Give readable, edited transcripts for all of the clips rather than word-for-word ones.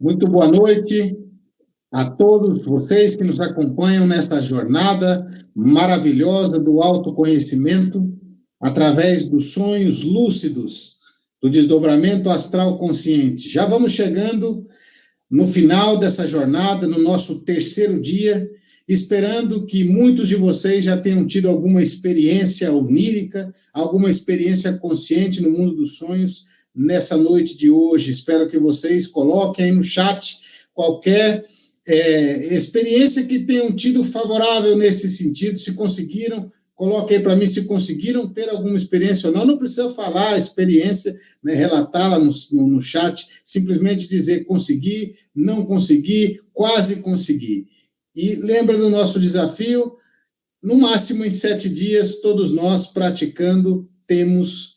Muito boa noite a todos vocês que nos acompanham nessa jornada maravilhosa do autoconhecimento através dos sonhos lúcidos, do desdobramento astral consciente. Já vamos chegando no final dessa jornada, no nosso terceiro dia, esperando que muitos de vocês já tenham tido alguma experiência onírica, alguma experiência consciente no mundo dos sonhos nessa noite de hoje. Espero que vocês coloquem aí no chat qualquer experiência que tenham tido favorável nesse sentido. Se conseguiram, coloquem aí para mim se conseguiram ter alguma experiência ou não. Não precisa falar a experiência, né, relatá-la no chat, simplesmente dizer consegui, não consegui, quase consegui. E lembra do nosso desafio, no máximo em 7 dias, todos nós praticando, temos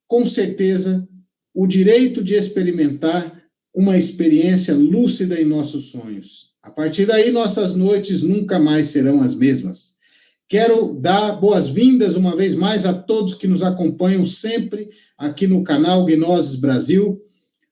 com certeza o direito de experimentar uma experiência lúcida em nossos sonhos. A partir daí, nossas noites nunca mais serão as mesmas. Quero dar boas-vindas uma vez mais a todos que nos acompanham sempre aqui no canal Gnoses Brasil,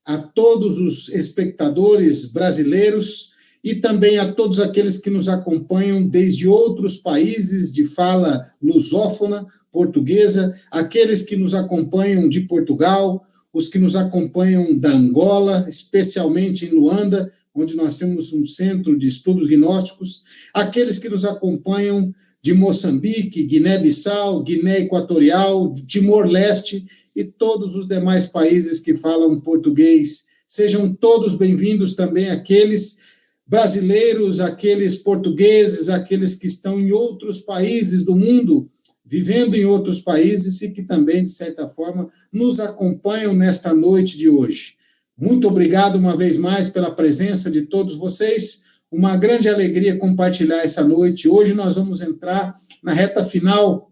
a todos os espectadores brasileiros e também a todos aqueles que nos acompanham desde outros países de fala lusófona, portuguesa, aqueles que nos acompanham de Portugal, os que nos acompanham da Angola, especialmente em Luanda, onde nós temos um centro de estudos gnósticos, aqueles que nos acompanham de Moçambique, Guiné-Bissau, Guiné Equatorial, Timor-Leste e todos os demais países que falam português. Sejam todos bem-vindos também aqueles brasileiros, aqueles portugueses, aqueles que estão em outros países do mundo, vivendo em outros países e que também, de certa forma, nos acompanham nesta noite de hoje. Muito obrigado uma vez mais pela presença de todos vocês. Uma grande alegria compartilhar essa noite. Hoje nós vamos entrar na reta final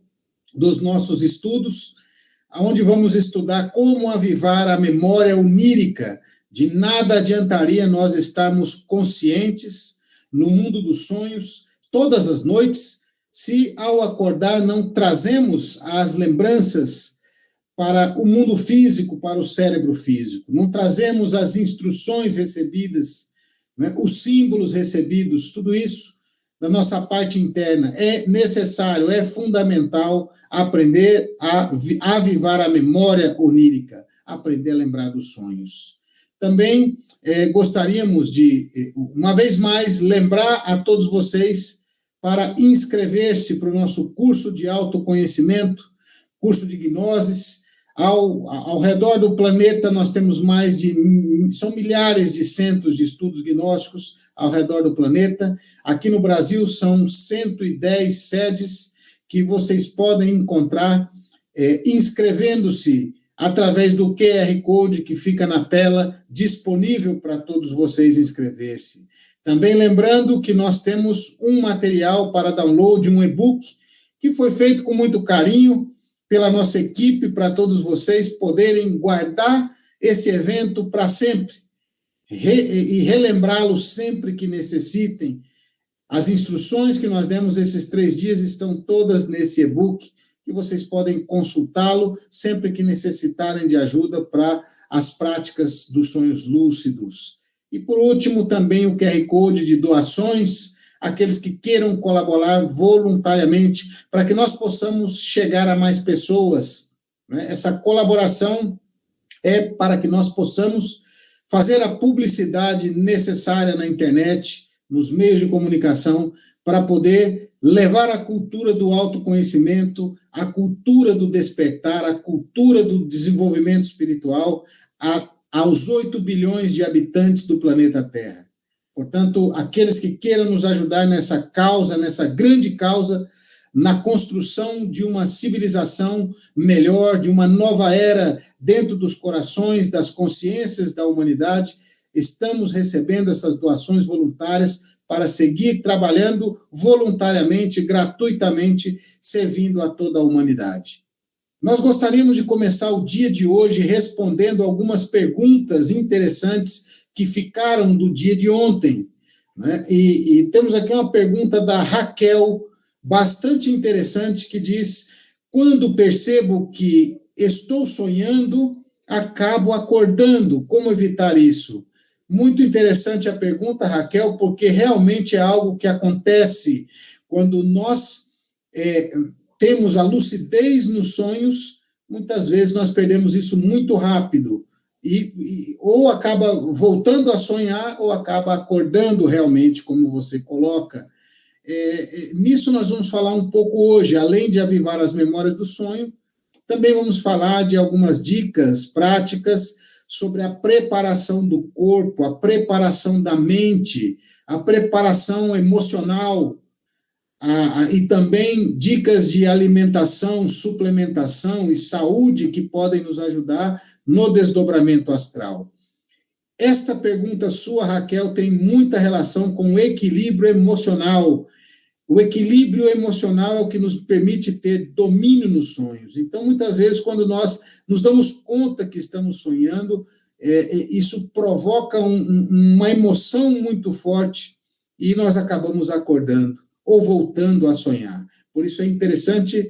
dos nossos estudos, onde vamos estudar como avivar a memória onírica. De nada adiantaria nós estarmos conscientes no mundo dos sonhos todas as noites, se ao acordar não trazemos as lembranças para o mundo físico, para o cérebro físico, não trazemos as instruções recebidas, né, os símbolos recebidos, tudo isso da nossa parte interna. É necessário, é fundamental aprender a avivar a memória onírica, aprender a lembrar dos sonhos. Também gostaríamos de, uma vez mais, lembrar a todos vocês para inscrever-se para o nosso curso de autoconhecimento, curso de gnoses. Ao redor do planeta, nós temos são milhares de centros de estudos gnósticos ao redor do planeta. Aqui no Brasil, são 110 sedes que vocês podem encontrar inscrevendo-se através do QR Code que fica na tela, disponível para todos vocês inscrever-se. Também lembrando que nós temos um material para download, um e-book, que foi feito com muito carinho pela nossa equipe, para todos vocês poderem guardar esse evento para sempre e relembrá-lo sempre que necessitem. As instruções que nós demos esses 3 dias estão todas nesse e-book, que vocês podem consultá-lo sempre que necessitarem de ajuda para as práticas dos sonhos lúcidos. E, por último, também o QR Code de doações, aqueles que queiram colaborar voluntariamente para que nós possamos chegar a mais pessoas, né? Essa colaboração é para que nós possamos fazer a publicidade necessária na internet, nos meios de comunicação, para poder levar a cultura do autoconhecimento, a cultura do despertar, a cultura do desenvolvimento espiritual aos 8 bilhões de habitantes do planeta Terra. Portanto, aqueles que queiram nos ajudar nessa causa, nessa grande causa, na construção de uma civilização melhor, de uma nova era dentro dos corações, das consciências da humanidade, estamos recebendo essas doações voluntárias para seguir trabalhando voluntariamente, gratuitamente, servindo a toda a humanidade. Nós gostaríamos de começar o dia de hoje respondendo algumas perguntas interessantes que ficaram do dia de ontem, né? E temos aqui uma pergunta da Raquel, bastante interessante, que diz: quando percebo que estou sonhando, acabo acordando, como evitar isso? Muito interessante a pergunta, Raquel, porque realmente é algo que acontece quando nós temos a lucidez nos sonhos. Muitas vezes nós perdemos isso muito rápido, ou acaba voltando a sonhar, ou acaba acordando realmente, como você coloca. Nisso nós vamos falar um pouco hoje, além de avivar as memórias do sonho, também vamos falar de algumas dicas práticas sobre a preparação do corpo, a preparação da mente, a preparação emocional, e também dicas de alimentação, suplementação e saúde que podem nos ajudar no desdobramento astral. Esta pergunta sua, Raquel, tem muita relação com o equilíbrio emocional. O equilíbrio emocional é o que nos permite ter domínio nos sonhos. Então, muitas vezes, quando nós nos damos conta que estamos sonhando, isso provoca uma emoção muito forte e nós acabamos acordando ou voltando a sonhar. Por isso é interessante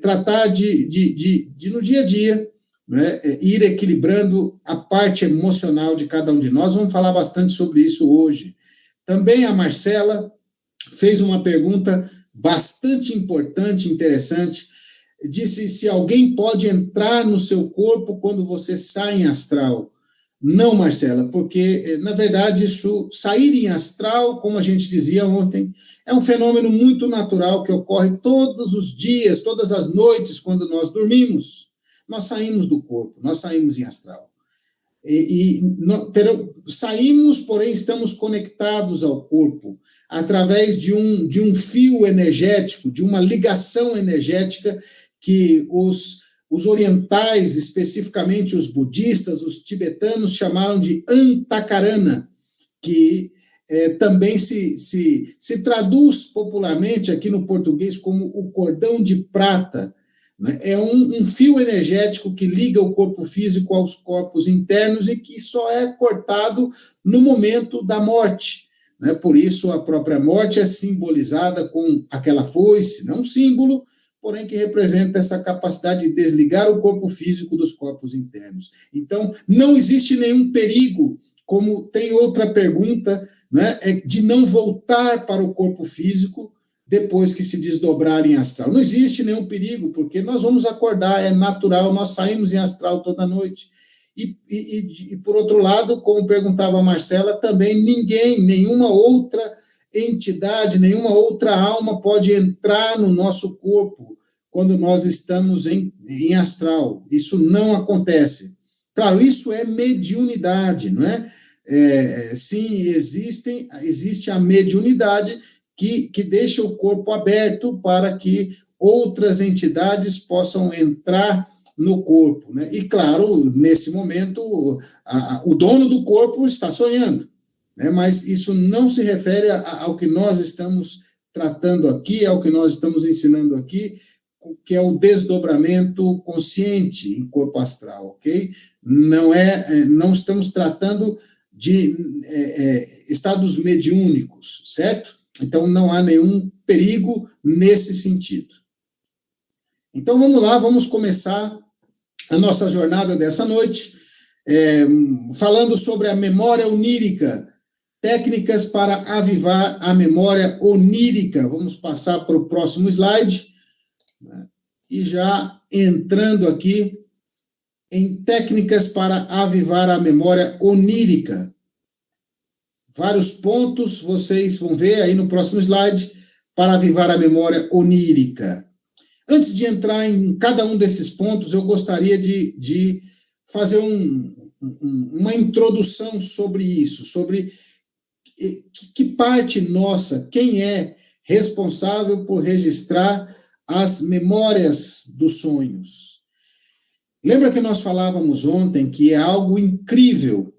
tratar de no dia a dia, né, ir equilibrando a parte emocional de cada um de nós. Vamos falar bastante sobre isso hoje. Também a Marcela fez uma pergunta bastante importante, interessante. Disse se alguém pode entrar no seu corpo quando você sai em astral. Não, Marcela, porque, na verdade, isso, sair em astral, como a gente dizia ontem, é um fenômeno muito natural que ocorre todos os dias, todas as noites, quando nós dormimos. Nós saímos do corpo, nós saímos em astral. Saímos, porém, estamos conectados ao corpo através de um fio energético, de uma ligação energética que os orientais, especificamente os budistas, os tibetanos, chamaram de antakarana, que também se traduz popularmente aqui no português como o cordão de prata. É um fio energético que liga o corpo físico aos corpos internos e que só é cortado no momento da morte. Por isso, a própria morte é simbolizada com aquela foice, não um símbolo, porém que representa essa capacidade de desligar o corpo físico dos corpos internos. Então, não existe nenhum perigo, como tem outra pergunta, né, de não voltar para o corpo físico depois que se desdobrar em astral. Não existe nenhum perigo, porque nós vamos acordar, é natural, nós saímos em astral toda noite. E por outro lado, como perguntava a Marcela, também nenhuma outra entidade, nenhuma outra alma pode entrar no nosso corpo quando nós estamos em astral. Isso não acontece. Claro, isso é mediunidade, não é? Sim, existe a mediunidade que deixa o corpo aberto para que outras entidades possam entrar no corpo, né? E, claro, nesse momento, o dono do corpo está sonhando, né? Mas isso não se refere ao que nós estamos tratando aqui, ao que nós estamos ensinando aqui, que é o desdobramento consciente em corpo astral, ok? Não estamos tratando de estados mediúnicos, certo? Então, não há nenhum perigo nesse sentido. Então, vamos lá, vamos começar a nossa jornada dessa noite, falando sobre a memória onírica, técnicas para avivar a memória onírica. Vamos passar para o próximo slide, né? E já entrando aqui em técnicas para avivar a memória onírica. Vários pontos vocês vão ver aí no próximo slide para avivar a memória onírica. Antes de entrar em cada um desses pontos, eu gostaria de fazer uma introdução sobre isso, sobre que parte nossa, quem é responsável por registrar as memórias dos sonhos. Lembra que nós falávamos ontem que é algo incrível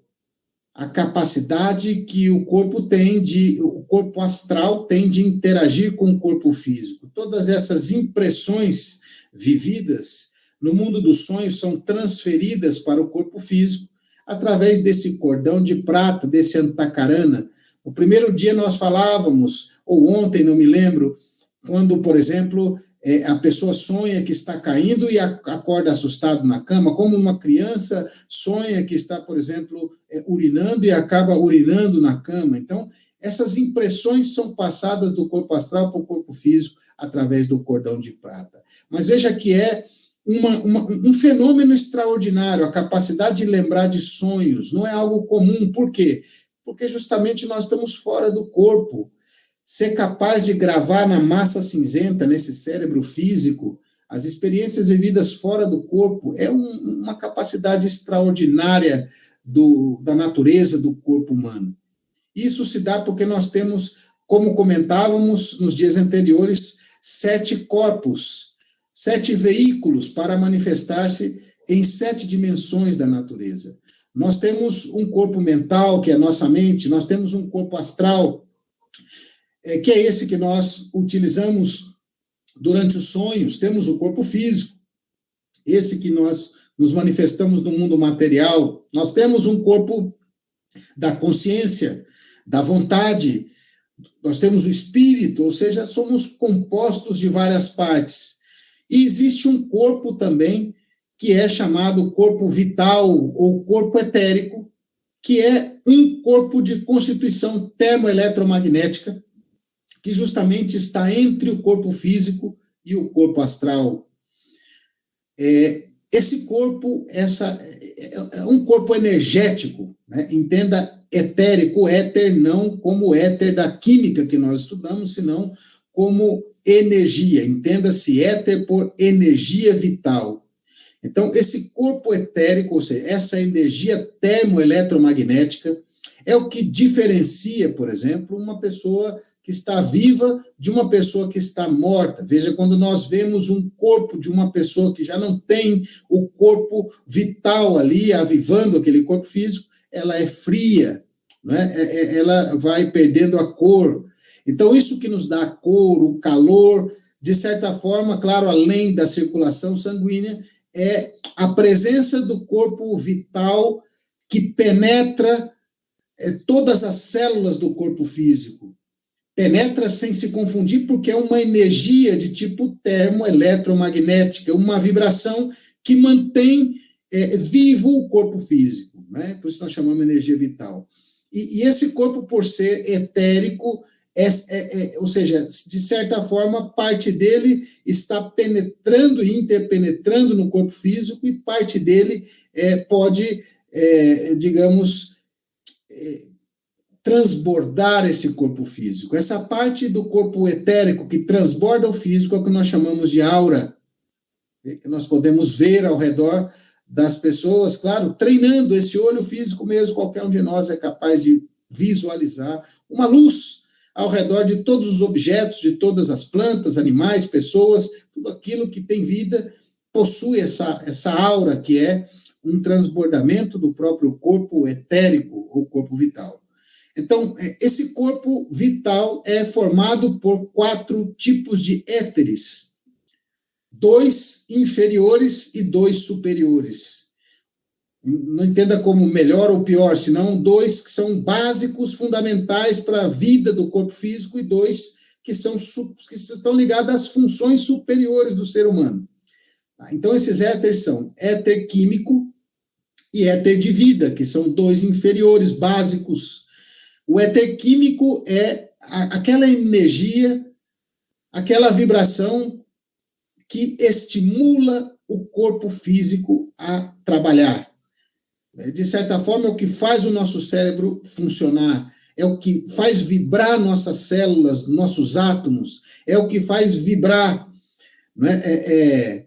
a capacidade que o corpo astral tem de interagir com o corpo físico. Todas essas impressões vividas no mundo dos sonhos são transferidas para o corpo físico através desse cordão de prata, desse antacarana. O primeiro dia nós falávamos, ou ontem, não me lembro, quando, por exemplo, a pessoa sonha que está caindo e acorda assustado na cama, como uma criança sonha que está, por exemplo, urinando e acaba urinando na cama. Então, essas impressões são passadas do corpo astral para o corpo físico através do cordão de prata. Mas veja que é um fenômeno extraordinário, a capacidade de lembrar de sonhos, não é algo comum. Por quê? Porque justamente nós estamos fora do corpo. Ser capaz de gravar na massa cinzenta, nesse cérebro físico, as experiências vividas fora do corpo, é uma capacidade extraordinária da natureza do corpo humano. Isso se dá porque nós temos, como comentávamos nos dias anteriores, 7 corpos, 7 veículos para manifestar-se em 7 dimensões da natureza. Nós temos um corpo mental, que é a nossa mente, nós temos um corpo astral, que é esse que nós utilizamos durante os sonhos. Temos o corpo físico, esse que nós nos manifestamos no mundo material. Nós temos um corpo da consciência, da vontade, nós temos o espírito, ou seja, somos compostos de várias partes. E existe um corpo também, que é chamado corpo vital ou corpo etérico, que é um corpo de constituição termoeletromagnética, que justamente está entre o corpo físico e o corpo astral. Esse corpo é um corpo energético, né? Entenda etérico, éter, não como éter da química que nós estudamos, senão como energia. Entenda-se éter por energia vital. Então, esse corpo etérico, ou seja, essa energia termoeletromagnética, é o que diferencia, por exemplo, uma pessoa que está viva de uma pessoa que está morta. Veja, quando nós vemos um corpo de uma pessoa que já não tem o corpo vital ali, avivando aquele corpo físico, ela é fria, né? Ela vai perdendo a cor. Então, isso que nos dá a cor, o calor, de certa forma, claro, além da circulação sanguínea, é a presença do corpo vital que penetra todas as células do corpo físico. Penetra sem se confundir, porque é uma energia de tipo termoeletromagnética, uma vibração que mantém vivo o corpo físico, né? Por isso nós chamamos de energia vital. E esse corpo, por ser etérico, ou seja, de certa forma, parte dele está penetrando e interpenetrando no corpo físico, e parte dele pode, digamos, transbordar esse corpo físico. Essa parte do corpo etérico que transborda o físico é o que nós chamamos de aura. que nós podemos ver ao redor das pessoas, claro, treinando esse olho físico mesmo, qualquer um de nós é capaz de visualizar uma luz ao redor de todos os objetos, de todas as plantas, animais, pessoas, tudo aquilo que tem vida possui essa aura que é um transbordamento do próprio corpo etérico, ou corpo vital. Então, esse corpo vital é formado por 4 tipos de éteres, 2 inferiores e 2 superiores. Não entenda como melhor ou pior, senão 2 que são básicos, fundamentais para a vida do corpo físico e 2 que estão ligados às funções superiores do ser humano. Então, esses éteres são éter químico e éter de vida, que são 2 inferiores, básicos. O éter químico é aquela energia, aquela vibração que estimula o corpo físico a trabalhar. De certa forma, é o que faz o nosso cérebro funcionar, é o que faz vibrar nossas células, nossos átomos, é o que faz vibrar, né?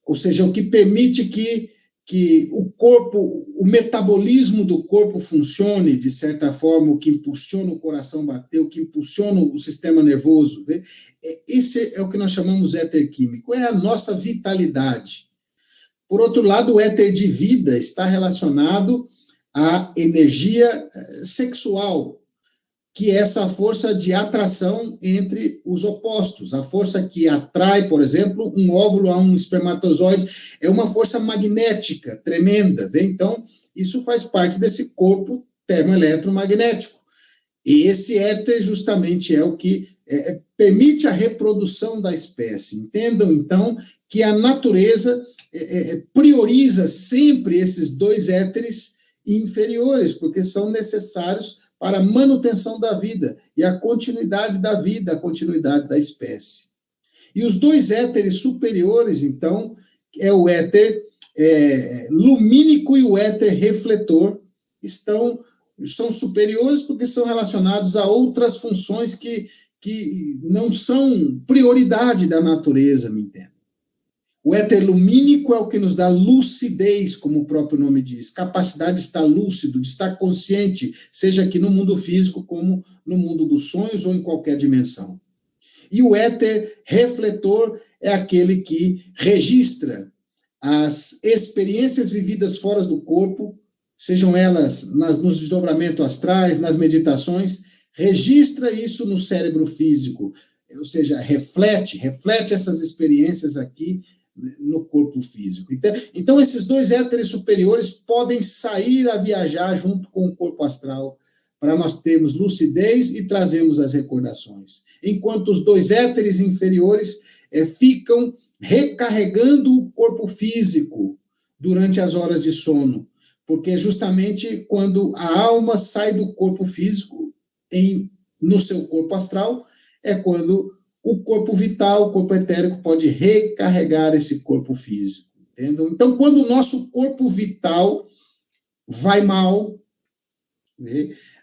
Ou seja, o que permite que o corpo, o metabolismo do corpo funcione, de certa forma, o que impulsiona o coração a bater, o que impulsiona o sistema nervoso. Esse é o que nós chamamos de éter químico, é a nossa vitalidade. Por outro lado, o éter de vida está relacionado à energia sexual, que é essa força de atração entre os opostos. A força que atrai, por exemplo, um óvulo a um espermatozoide é uma força magnética tremenda. Então, isso faz parte desse corpo termoeletromagnético. E esse éter justamente é o que permite a reprodução da espécie. Entendam, então, que a natureza prioriza sempre esses 2 éteres inferiores, porque são necessários para a manutenção da vida e a continuidade da vida, a continuidade da espécie. E os 2 éteres superiores, então, é o éter lumínico e o éter refletor, são superiores porque são relacionados a outras funções que não são prioridade da natureza, me entende? O éter lumínico é o que nos dá lucidez, como o próprio nome diz, capacidade de estar lúcido, de estar consciente, seja aqui no mundo físico como no mundo dos sonhos ou em qualquer dimensão. E o éter refletor é aquele que registra as experiências vividas fora do corpo, sejam elas nos desdobramentos astrais, nas meditações, registra isso no cérebro físico, ou seja, reflete essas experiências aqui no corpo físico. Então, esses 2 éteres superiores podem sair a viajar junto com o corpo astral para nós termos lucidez e trazermos as recordações. Enquanto os 2 éteres inferiores ficam recarregando o corpo físico durante as horas de sono, porque justamente quando a alma sai do corpo físico no seu corpo astral, é quando o corpo vital, o corpo etérico, pode recarregar esse corpo físico. Entendeu? Então, quando o nosso corpo vital vai mal,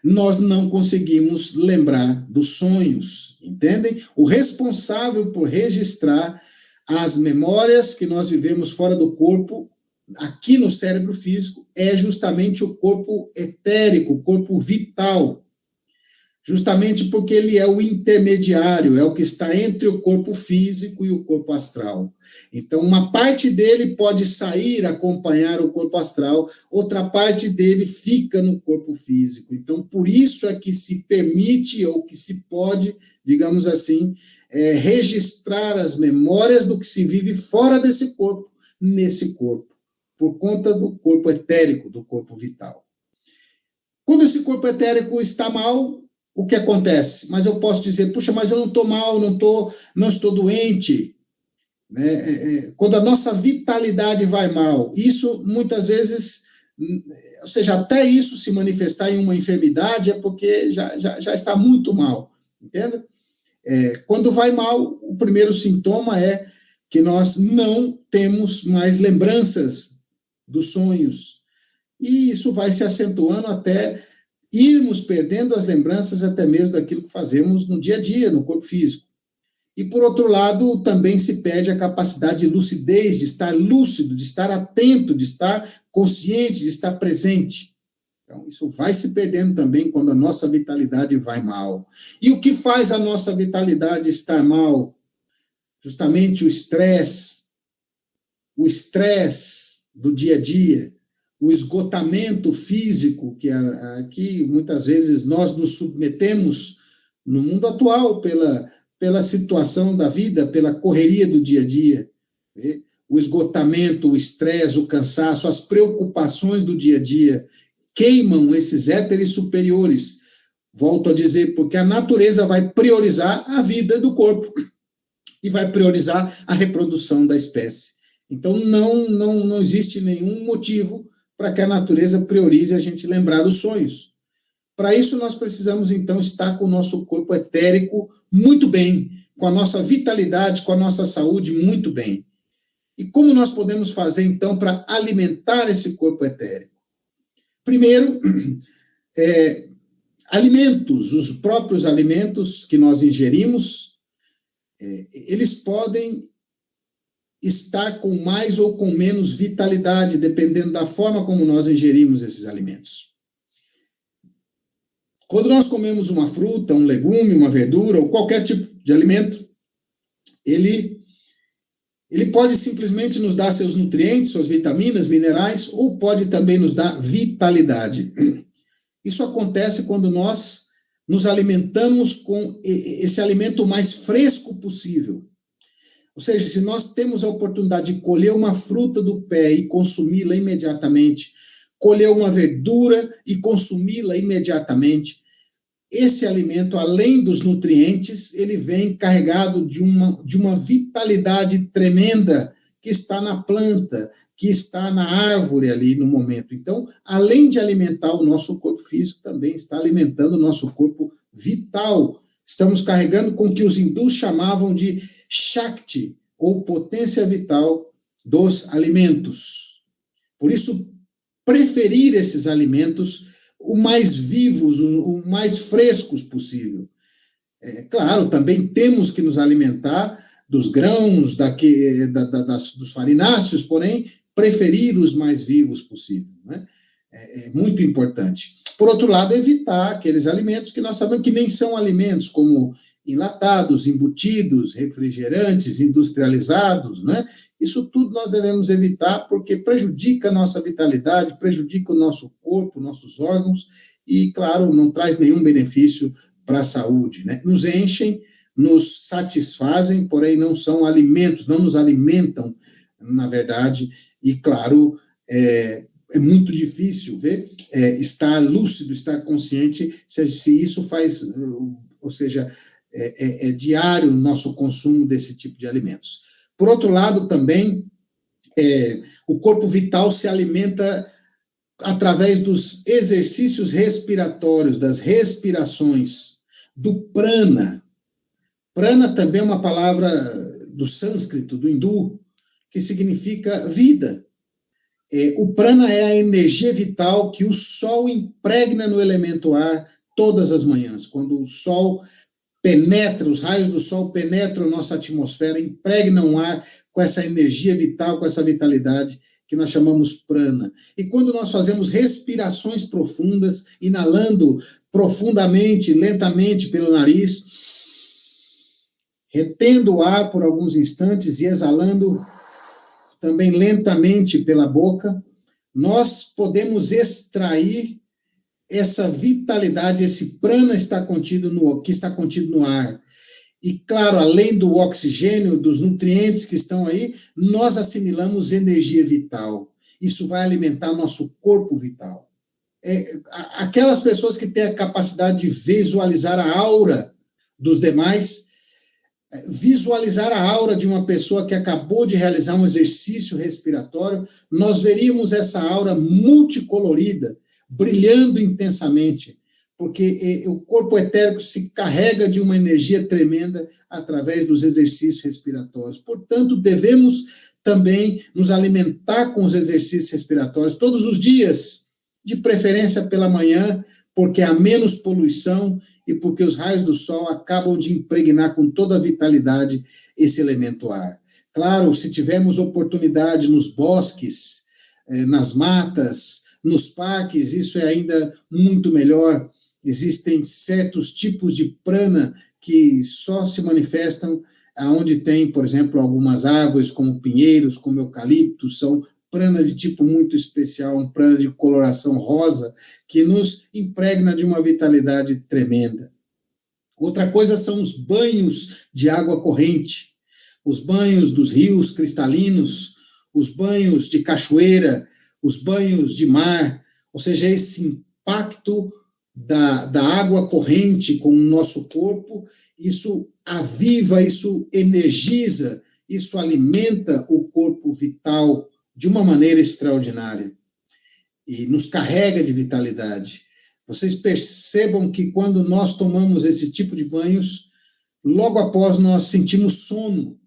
nós não conseguimos lembrar dos sonhos, entendem? O responsável por registrar as memórias que nós vivemos fora do corpo, aqui no cérebro físico, é justamente o corpo etérico, o corpo vital. Justamente porque ele é o intermediário, é o que está entre o corpo físico e o corpo astral. Então, uma parte dele pode sair, acompanhar o corpo astral, outra parte dele fica no corpo físico. Então, por isso é que se permite, ou que se pode, digamos assim, registrar as memórias do que se vive fora desse corpo, nesse corpo, por conta do corpo etérico, do corpo vital. Quando esse corpo etérico está mal, o que acontece? Mas eu posso dizer, puxa, mas eu não estou mal, não estou doente. Quando a nossa vitalidade vai mal, isso muitas vezes, ou seja, até isso se manifestar em uma enfermidade é porque já está muito mal, entende? Quando vai mal, o primeiro sintoma é que nós não temos mais lembranças dos sonhos, e isso vai se acentuando até irmos perdendo as lembranças até mesmo daquilo que fazemos no dia a dia, no corpo físico. E, por outro lado, também se perde a capacidade de lucidez, de estar lúcido, de estar atento, de estar consciente, de estar presente. Então, isso vai se perdendo também quando a nossa vitalidade vai mal. E o que faz a nossa vitalidade estar mal? Justamente o estresse do dia a dia, o esgotamento físico, que aqui muitas vezes nós nos submetemos no mundo atual pela situação da vida, pela correria do dia a dia. O esgotamento, o estresse, o cansaço, as preocupações do dia a dia queimam esses éteres superiores. Volto a dizer, porque a natureza vai priorizar a vida do corpo e vai priorizar a reprodução da espécie. Então, não existe nenhum motivo para que a natureza priorize a gente lembrar dos sonhos. Para isso, nós precisamos, então, estar com o nosso corpo etérico muito bem, com a nossa vitalidade, com a nossa saúde muito bem. E como nós podemos fazer, então, para alimentar esse corpo etérico? Primeiro, alimentos, os próprios alimentos que nós ingerimos, eles podem estar com mais ou com menos vitalidade, dependendo da forma como nós ingerimos esses alimentos. Quando nós comemos uma fruta, um legume, uma verdura, ou qualquer tipo de alimento, ele pode simplesmente nos dar seus nutrientes, suas vitaminas, minerais, ou pode também nos dar vitalidade. Isso acontece quando nós nos alimentamos com esse alimento mais fresco possível. Ou seja, se nós temos a oportunidade de colher uma fruta do pé e consumi-la imediatamente, colher uma verdura e consumi-la imediatamente, esse alimento, além dos nutrientes, ele vem carregado de uma vitalidade tremenda que está na planta, que está na árvore ali no momento. Então, além de alimentar o nosso corpo físico, também está alimentando o nosso corpo vital. Estamos carregando com o que os hindus chamavam de Shakti, ou potência vital dos alimentos. Por isso, preferir esses alimentos o mais vivos, o mais frescos possível. Claro, também temos que nos alimentar dos grãos, dos farináceos, porém, preferir os mais vivos possível, né? É muito importante. Por outro lado, evitar aqueles alimentos que nós sabemos que nem são alimentos, como enlatados, embutidos, refrigerantes, industrializados, né? Isso tudo nós devemos evitar porque prejudica a nossa vitalidade, prejudica o nosso corpo, nossos órgãos e, claro, não traz nenhum benefício para a saúde, né? Nos enchem, nos satisfazem, porém não são alimentos, não nos alimentam, na verdade, e, claro, é muito difícil estar lúcido, estar consciente, se isso faz, ou seja, é diário o nosso consumo desse tipo de alimentos. Por outro lado, também, o corpo vital se alimenta através dos exercícios respiratórios, das respirações, do prana. Prana também é uma palavra do sânscrito, do hindu, que significa vida. O prana é a energia vital que o sol impregna no elemento ar todas as manhãs. Quando o sol penetra, os raios do sol penetram nossa atmosfera, impregnam o ar com essa energia vital, com essa vitalidade que nós chamamos prana. E quando nós fazemos respirações profundas, inalando profundamente, lentamente pelo nariz, retendo o ar por alguns instantes e exalando também lentamente pela boca, nós podemos extrair essa vitalidade, esse prana que está contido no ar. E, claro, além do oxigênio, dos nutrientes que estão aí, nós assimilamos energia vital. Isso vai alimentar nosso corpo vital. Aquelas pessoas que têm a capacidade de visualizar a aura dos demais, visualizar a aura de uma pessoa que acabou de realizar um exercício respiratório, nós veríamos essa aura multicolorida, brilhando intensamente, porque o corpo etérico se carrega de uma energia tremenda através dos exercícios respiratórios. Portanto, devemos também nos alimentar com os exercícios respiratórios todos os dias, de preferência pela manhã, porque há menos poluição e porque os raios do sol acabam de impregnar com toda a vitalidade esse elemento ar. Claro, se tivermos oportunidade nos bosques, nas matas, nos parques, isso é ainda muito melhor. Existem certos tipos de prana que só se manifestam onde tem, por exemplo, algumas árvores, como pinheiros, como eucaliptos, são prana de tipo muito especial, um prana de coloração rosa, que nos impregna de uma vitalidade tremenda. Outra coisa são os banhos de água corrente, os banhos dos rios cristalinos, os banhos de cachoeira, os banhos de mar, ou seja, esse impacto da água corrente com o nosso corpo, isso aviva, isso energiza, isso alimenta o corpo vital de uma maneira extraordinária e nos carrega de vitalidade. Vocês percebam que quando nós tomamos esse tipo de banhos, logo após nós sentimos sono.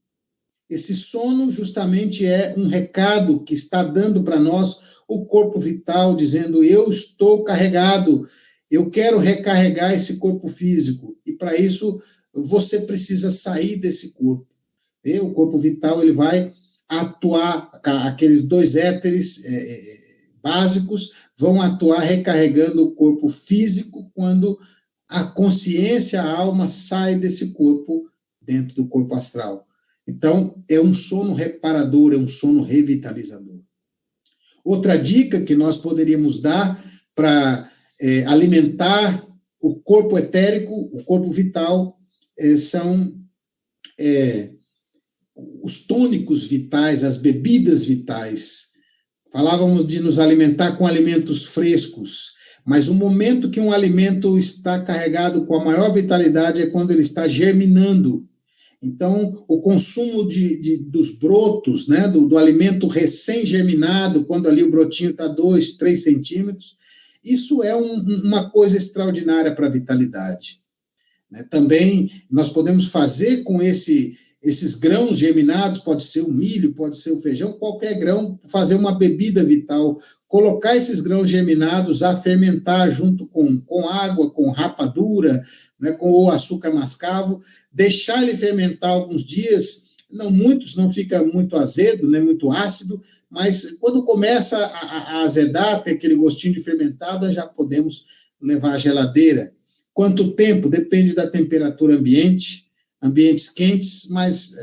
Esse sono justamente é um recado que está dando para nós o corpo vital, dizendo: eu estou carregado, eu quero recarregar esse corpo físico. E para isso você precisa sair desse corpo. E o corpo vital ele vai atuar, aqueles dois éteres básicos vão atuar recarregando o corpo físico quando a consciência, a alma sai desse corpo dentro do corpo astral. Então, é um sono reparador, é um sono revitalizador. Outra dica que nós poderíamos dar para alimentar o corpo etérico, o corpo vital, são os tônicos vitais, as bebidas vitais. Falávamos de nos alimentar com alimentos frescos, mas o momento que um alimento está carregado com a maior vitalidade é quando ele está germinando. Então, o consumo dos brotos, né, do alimento recém-germinado, quando ali o brotinho está 2, 3 centímetros, isso é uma coisa extraordinária para a vitalidade. Também nós podemos fazer com esses grãos germinados, pode ser o milho, pode ser o feijão, qualquer grão, fazer uma bebida vital, colocar esses grãos germinados a fermentar junto com água, com rapadura, né, com o açúcar mascavo, deixar ele fermentar alguns dias, não muitos, não fica muito azedo, né, muito ácido, mas quando começa a azedar, ter aquele gostinho de fermentada, já podemos levar à geladeira. Quanto tempo? Depende da temperatura ambiente. Ambientes quentes, mas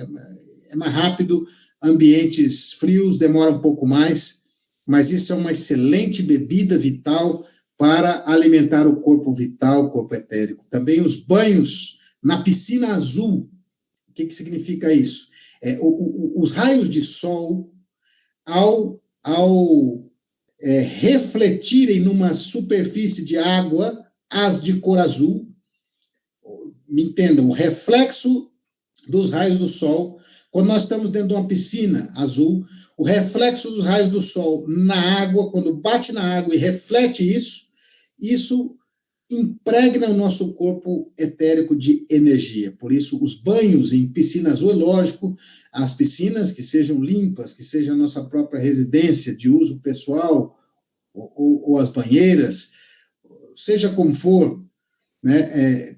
é mais rápido. Ambientes frios demora um pouco mais, mas isso é uma excelente bebida vital para alimentar o corpo vital, o corpo etérico. Também os banhos na piscina azul. O que significa isso? Os raios de sol, ao refletirem numa superfície de água, as de cor azul, me entendam, o reflexo dos raios do sol, quando nós estamos dentro de uma piscina azul, o reflexo dos raios do sol na água, quando bate na água e reflete isso impregna o nosso corpo etérico de energia. Por isso, os banhos em piscina azul, é lógico, as piscinas que sejam limpas, que seja a nossa própria residência de uso pessoal, ou as banheiras, seja como for, né,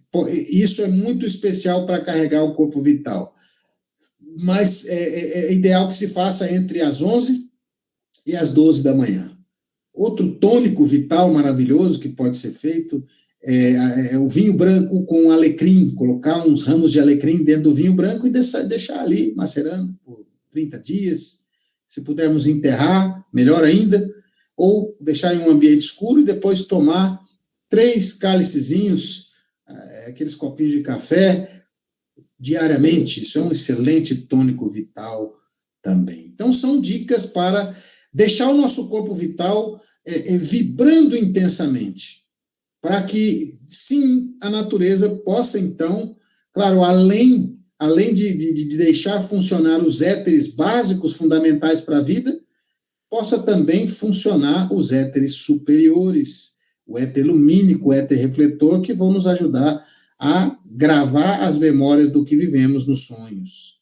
isso é muito especial para carregar o corpo vital. Mas é ideal que se faça entre as 11 e as 12 da manhã. Outro tônico vital maravilhoso que pode ser feito é o vinho branco com alecrim, colocar uns ramos de alecrim dentro do vinho branco e deixar ali macerando por 30 dias. Se pudermos enterrar, melhor ainda, ou deixar em um ambiente escuro e depois tomar 3 cálicezinhos, aqueles copinhos de café, diariamente. Isso é um excelente tônico vital também. Então, são dicas para deixar o nosso corpo vital vibrando intensamente, para que, sim, a natureza possa, então, claro, além de deixar funcionar os éteres básicos, fundamentais para a vida, possa também funcionar os éteres superiores, o éter lumínico, o éter refletor, que vão nos ajudar a gravar as memórias do que vivemos nos sonhos.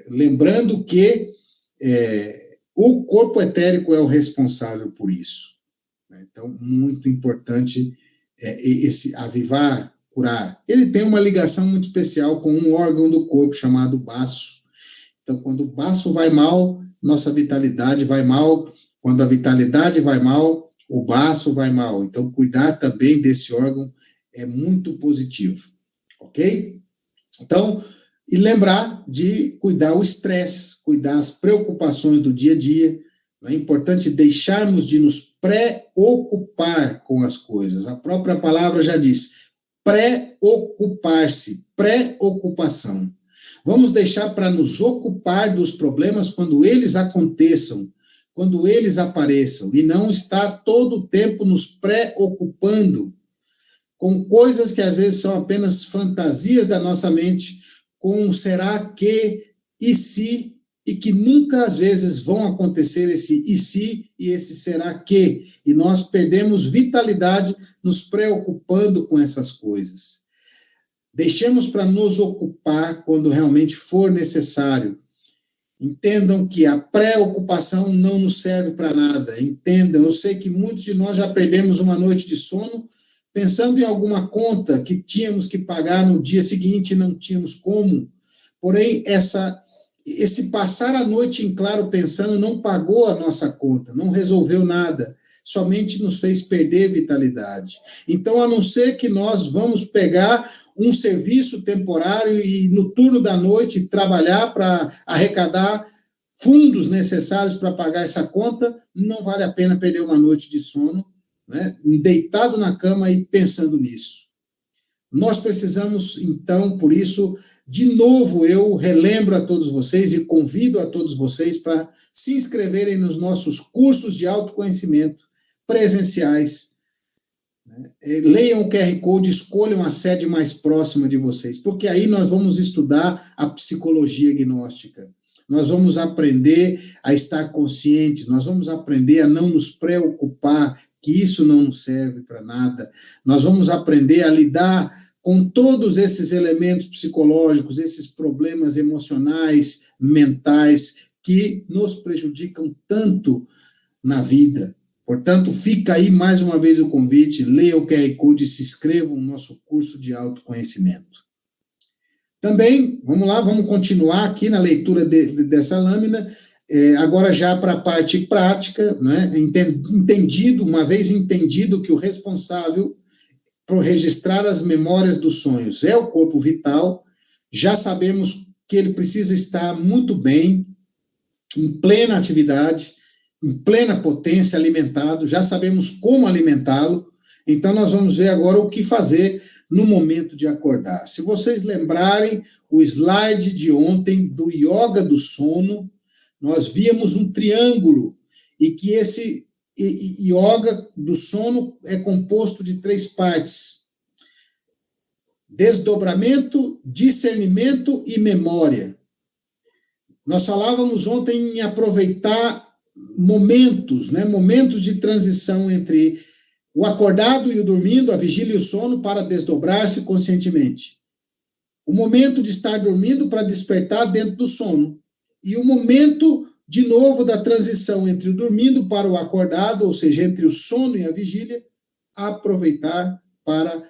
Lembrando que o corpo etérico é o responsável por isso. Então, muito importante esse avivar, curar, ele tem uma ligação muito especial com um órgão do corpo chamado baço. Então, quando o baço vai mal, nossa vitalidade vai mal. Quando a vitalidade vai mal, o baço vai mal. Então, cuidar também desse órgão é muito positivo, ok? Então, e lembrar de cuidar o estresse, cuidar as preocupações do dia a dia. É importante deixarmos de nos preocupar com as coisas. A própria palavra já diz, preocupar-se, preocupação. Vamos deixar para nos ocupar dos problemas quando eles aconteçam, quando eles apareçam, e não estar todo o tempo nos preocupando com coisas que às vezes são apenas fantasias da nossa mente, com será que, e se, e que nunca às vezes vão acontecer esse e se e esse será que, e nós perdemos vitalidade nos preocupando com essas coisas. Deixemos para nos ocupar quando realmente for necessário. Entendam que a preocupação não nos serve para nada. Entendam, eu sei que muitos de nós já perdemos uma noite de sono pensando em alguma conta que tínhamos que pagar no dia seguinte e não tínhamos como. Porém, esse passar a noite em claro pensando não pagou a nossa conta, não resolveu nada, somente nos fez perder vitalidade. Então, a não ser que nós vamos pegar um serviço temporário e no turno da noite trabalhar para arrecadar fundos necessários para pagar essa conta, não vale a pena perder uma noite de sono, né, deitado na cama e pensando nisso. Nós precisamos, então, por isso, de novo, eu relembro a todos vocês e convido a todos vocês para se inscreverem nos nossos cursos de autoconhecimento presenciais. Leiam o QR Code, escolham a sede mais próxima de vocês, porque aí nós vamos estudar a psicologia gnóstica. Nós vamos aprender a estar conscientes, nós vamos aprender a não nos preocupar, que isso não nos serve para nada. Nós vamos aprender a lidar com todos esses elementos psicológicos, esses problemas emocionais, mentais, que nos prejudicam tanto na vida. Portanto, fica aí mais uma vez o convite, leia o QR Code e se inscreva no nosso curso de autoconhecimento. Também, vamos lá, vamos continuar aqui na leitura dessa lâmina, agora já para a parte prática, né? Entendido, uma vez entendido que o responsável por registrar as memórias dos sonhos é o corpo vital, já sabemos que ele precisa estar muito bem, em plena atividade, em plena potência, alimentado, já sabemos como alimentá-lo, então nós vamos ver agora o que fazer no momento de acordar. Se vocês lembrarem o slide de ontem do yoga do sono, nós víamos um triângulo e que esse yoga do sono é composto de 3 partes: desdobramento, discernimento e memória. Nós falávamos ontem em aproveitar momentos, né, momentos de transição entre o acordado e o dormindo, a vigília e o sono, para desdobrar-se conscientemente. O momento de estar dormindo para despertar dentro do sono. E o momento, de novo, da transição entre o dormindo para o acordado, ou seja, entre o sono e a vigília, aproveitar para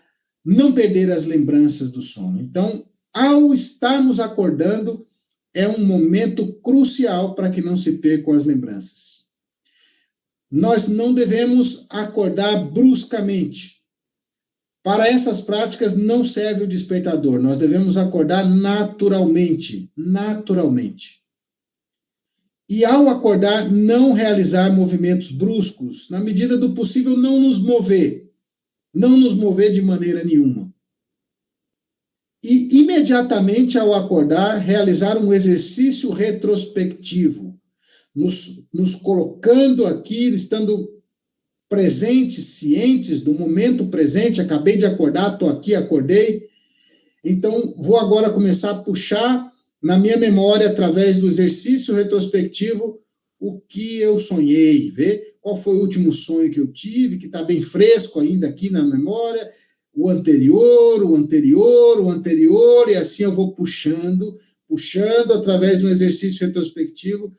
não perder as lembranças do sono. Então, ao estarmos acordando, é um momento crucial para que não se percam as lembranças. Nós não devemos acordar bruscamente. Para essas práticas não serve o despertador, nós devemos acordar naturalmente, naturalmente. E ao acordar, não realizar movimentos bruscos, na medida do possível não nos mover de maneira nenhuma. E imediatamente ao acordar, realizar um exercício retrospectivo, nos colocando aqui, estando presentes, cientes do momento presente. Acabei de acordar, estou aqui, acordei. Então, vou agora começar a puxar na minha memória, através do exercício retrospectivo, o que eu sonhei, ver qual foi o último sonho que eu tive, que está bem fresco ainda aqui na memória, o anterior, e assim eu vou puxando através do exercício retrospectivo,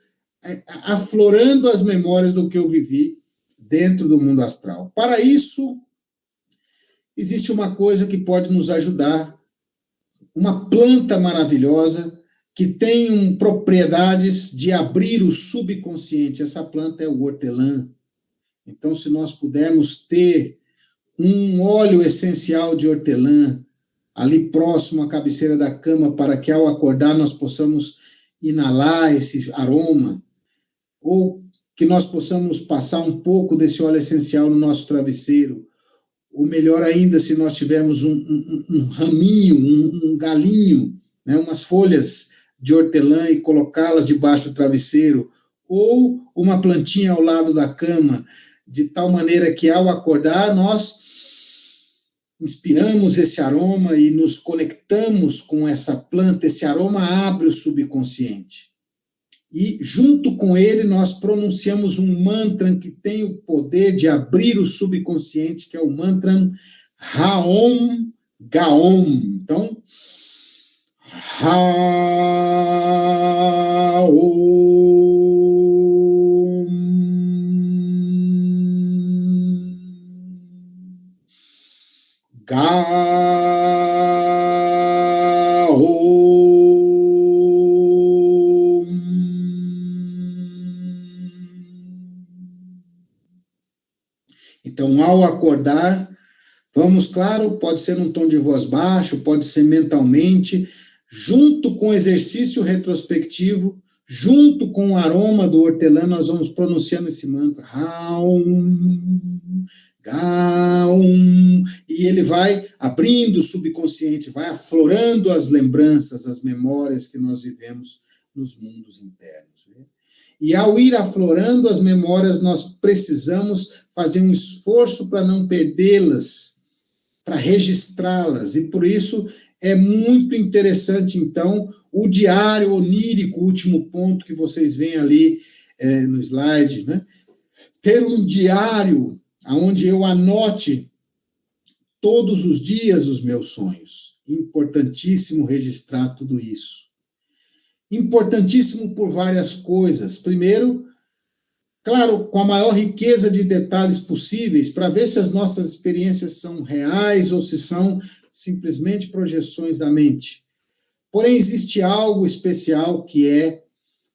aflorando as memórias do que eu vivi dentro do mundo astral. Para isso, existe uma coisa que pode nos ajudar, uma planta maravilhosa que tem propriedades de abrir o subconsciente. Essa planta é o hortelã. Então, se nós pudermos ter um óleo essencial de hortelã ali próximo à cabeceira da cama, para que ao acordar nós possamos inalar esse aroma, ou que nós possamos passar um pouco desse óleo essencial no nosso travesseiro, ou melhor ainda, se nós tivermos um raminho, um galinho, né, umas folhas de hortelã e colocá-las debaixo do travesseiro, ou uma plantinha ao lado da cama, de tal maneira que ao acordar nós inspiramos esse aroma e nos conectamos com essa planta. Esse aroma abre o subconsciente. E junto com ele nós pronunciamos um mantra que tem o poder de abrir o subconsciente, que é o mantra Raom Gaom. Então, Raom Gaom. Então, ao acordar, vamos, claro, pode ser num tom de voz baixo, pode ser mentalmente, junto com o exercício retrospectivo, junto com o aroma do hortelã, nós vamos pronunciando esse mantra, Raum, Gaum, e ele vai abrindo o subconsciente, vai aflorando as lembranças, as memórias que nós vivemos nos mundos internos. Né? E ao ir aflorando as memórias, nós precisamos fazer um esforço para não perdê-las, para registrá-las, e por isso é muito interessante, então, o diário onírico, o último ponto que vocês veem ali no slide, né? Ter um diário onde eu anote todos os dias os meus sonhos. Importantíssimo registrar tudo isso. Importantíssimo por várias coisas. Primeiro, claro, com a maior riqueza de detalhes possíveis, para ver se as nossas experiências são reais ou se são simplesmente projeções da mente. Porém, existe algo especial que é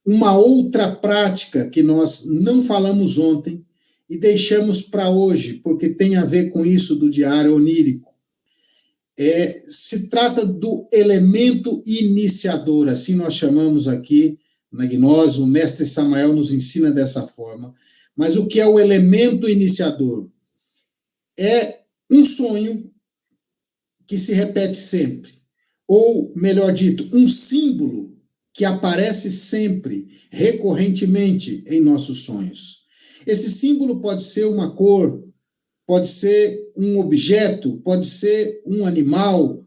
uma outra prática que nós não falamos ontem e deixamos para hoje, porque tem a ver com isso do diário onírico. Se trata do elemento iniciador, assim nós chamamos aqui na gnose, o mestre Samael nos ensina dessa forma. Mas o que é o elemento iniciador? É um sonho que se repete sempre, ou, melhor dito, um símbolo que aparece sempre, recorrentemente em nossos sonhos. Esse símbolo pode ser uma cor, pode ser um objeto, pode ser um animal,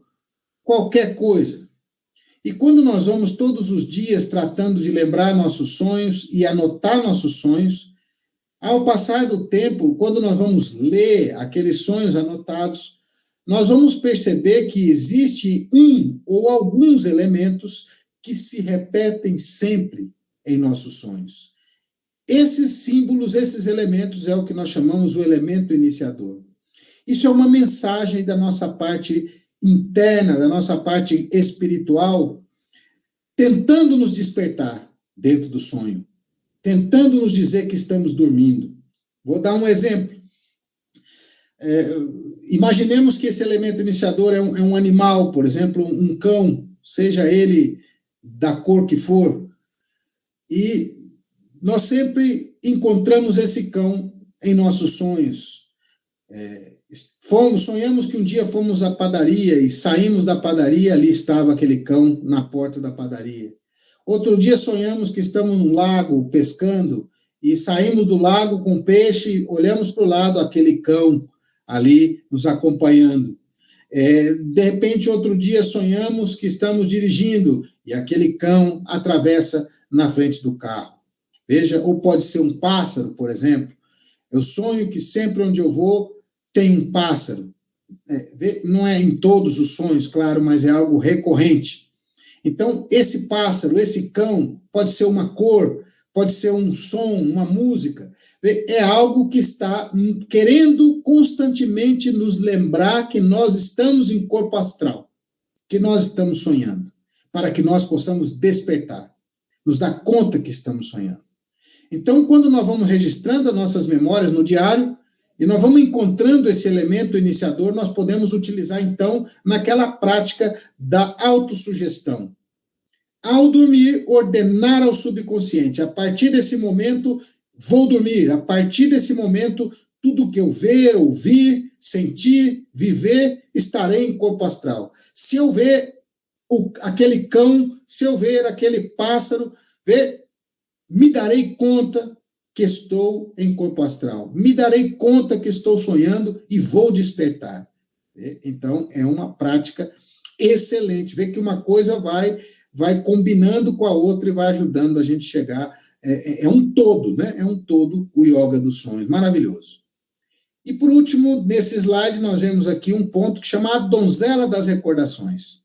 qualquer coisa. E quando nós vamos todos os dias tratando de lembrar nossos sonhos e anotar nossos sonhos, ao passar do tempo, quando nós vamos ler aqueles sonhos anotados, nós vamos perceber que existe um ou alguns elementos que se repetem sempre em nossos sonhos. Esses símbolos, esses elementos é o que nós chamamos o elemento iniciador. Isso é uma mensagem da nossa parte interna, da nossa parte espiritual, tentando nos despertar dentro do sonho, tentando nos dizer que estamos dormindo. Vou dar um exemplo. Imaginemos que esse elemento iniciador é um animal, por exemplo, um cão, seja ele da cor que for, e nós sempre encontramos esse cão em nossos sonhos. Sonhamos que um dia fomos à padaria e saímos da padaria, ali estava aquele cão na porta da padaria. Outro dia sonhamos que estamos num lago pescando e saímos do lago com peixe, olhamos para o lado, aquele cão ali nos acompanhando. De repente, outro dia sonhamos que estamos dirigindo e aquele cão atravessa na frente do carro. Veja, ou pode ser um pássaro, por exemplo. Eu sonho que sempre onde eu vou tem um pássaro. Não é em todos os sonhos, claro, mas é algo recorrente. Então, esse pássaro, esse cão, pode ser uma cor, pode ser um som, uma música. É algo que está querendo constantemente nos lembrar que nós estamos em corpo astral, que nós estamos sonhando, para que nós possamos despertar, nos dar conta que estamos sonhando. Então, quando nós vamos registrando as nossas memórias no diário, e nós vamos encontrando esse elemento iniciador, nós podemos utilizar, então, naquela prática da autossugestão. Ao dormir, ordenar ao subconsciente, a partir desse momento, vou dormir, a partir desse momento, tudo que eu ver, ouvir, sentir, viver, estarei em corpo astral. Se eu ver aquele cão, se eu ver aquele pássaro, me darei conta que estou em corpo astral. Me darei conta que estou sonhando e vou despertar. Então, é uma prática excelente. Vê que uma coisa vai combinando com a outra e vai ajudando a gente chegar. É um todo, né? É um todo o yoga dos sonhos. Maravilhoso. E, por último, nesse slide, nós vemos aqui um ponto que chama a donzela das recordações.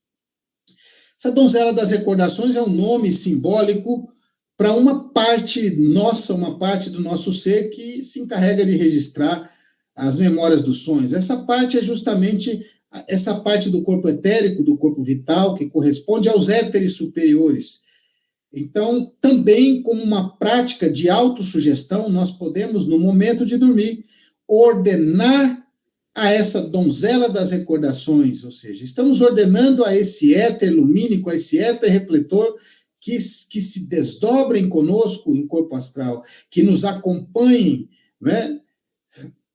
Essa donzela das recordações é um nome simbólico para uma parte nossa, uma parte do nosso ser que se encarrega de registrar as memórias dos sonhos. Essa parte é justamente essa parte do corpo etérico, do corpo vital, que corresponde aos éteres superiores. Então, também como uma prática de autossugestão, nós podemos, no momento de dormir, ordenar a essa donzela das recordações, ou seja, estamos ordenando a esse éter lumínico, a esse éter refletor, que se desdobrem conosco em corpo astral, que nos acompanhem, né,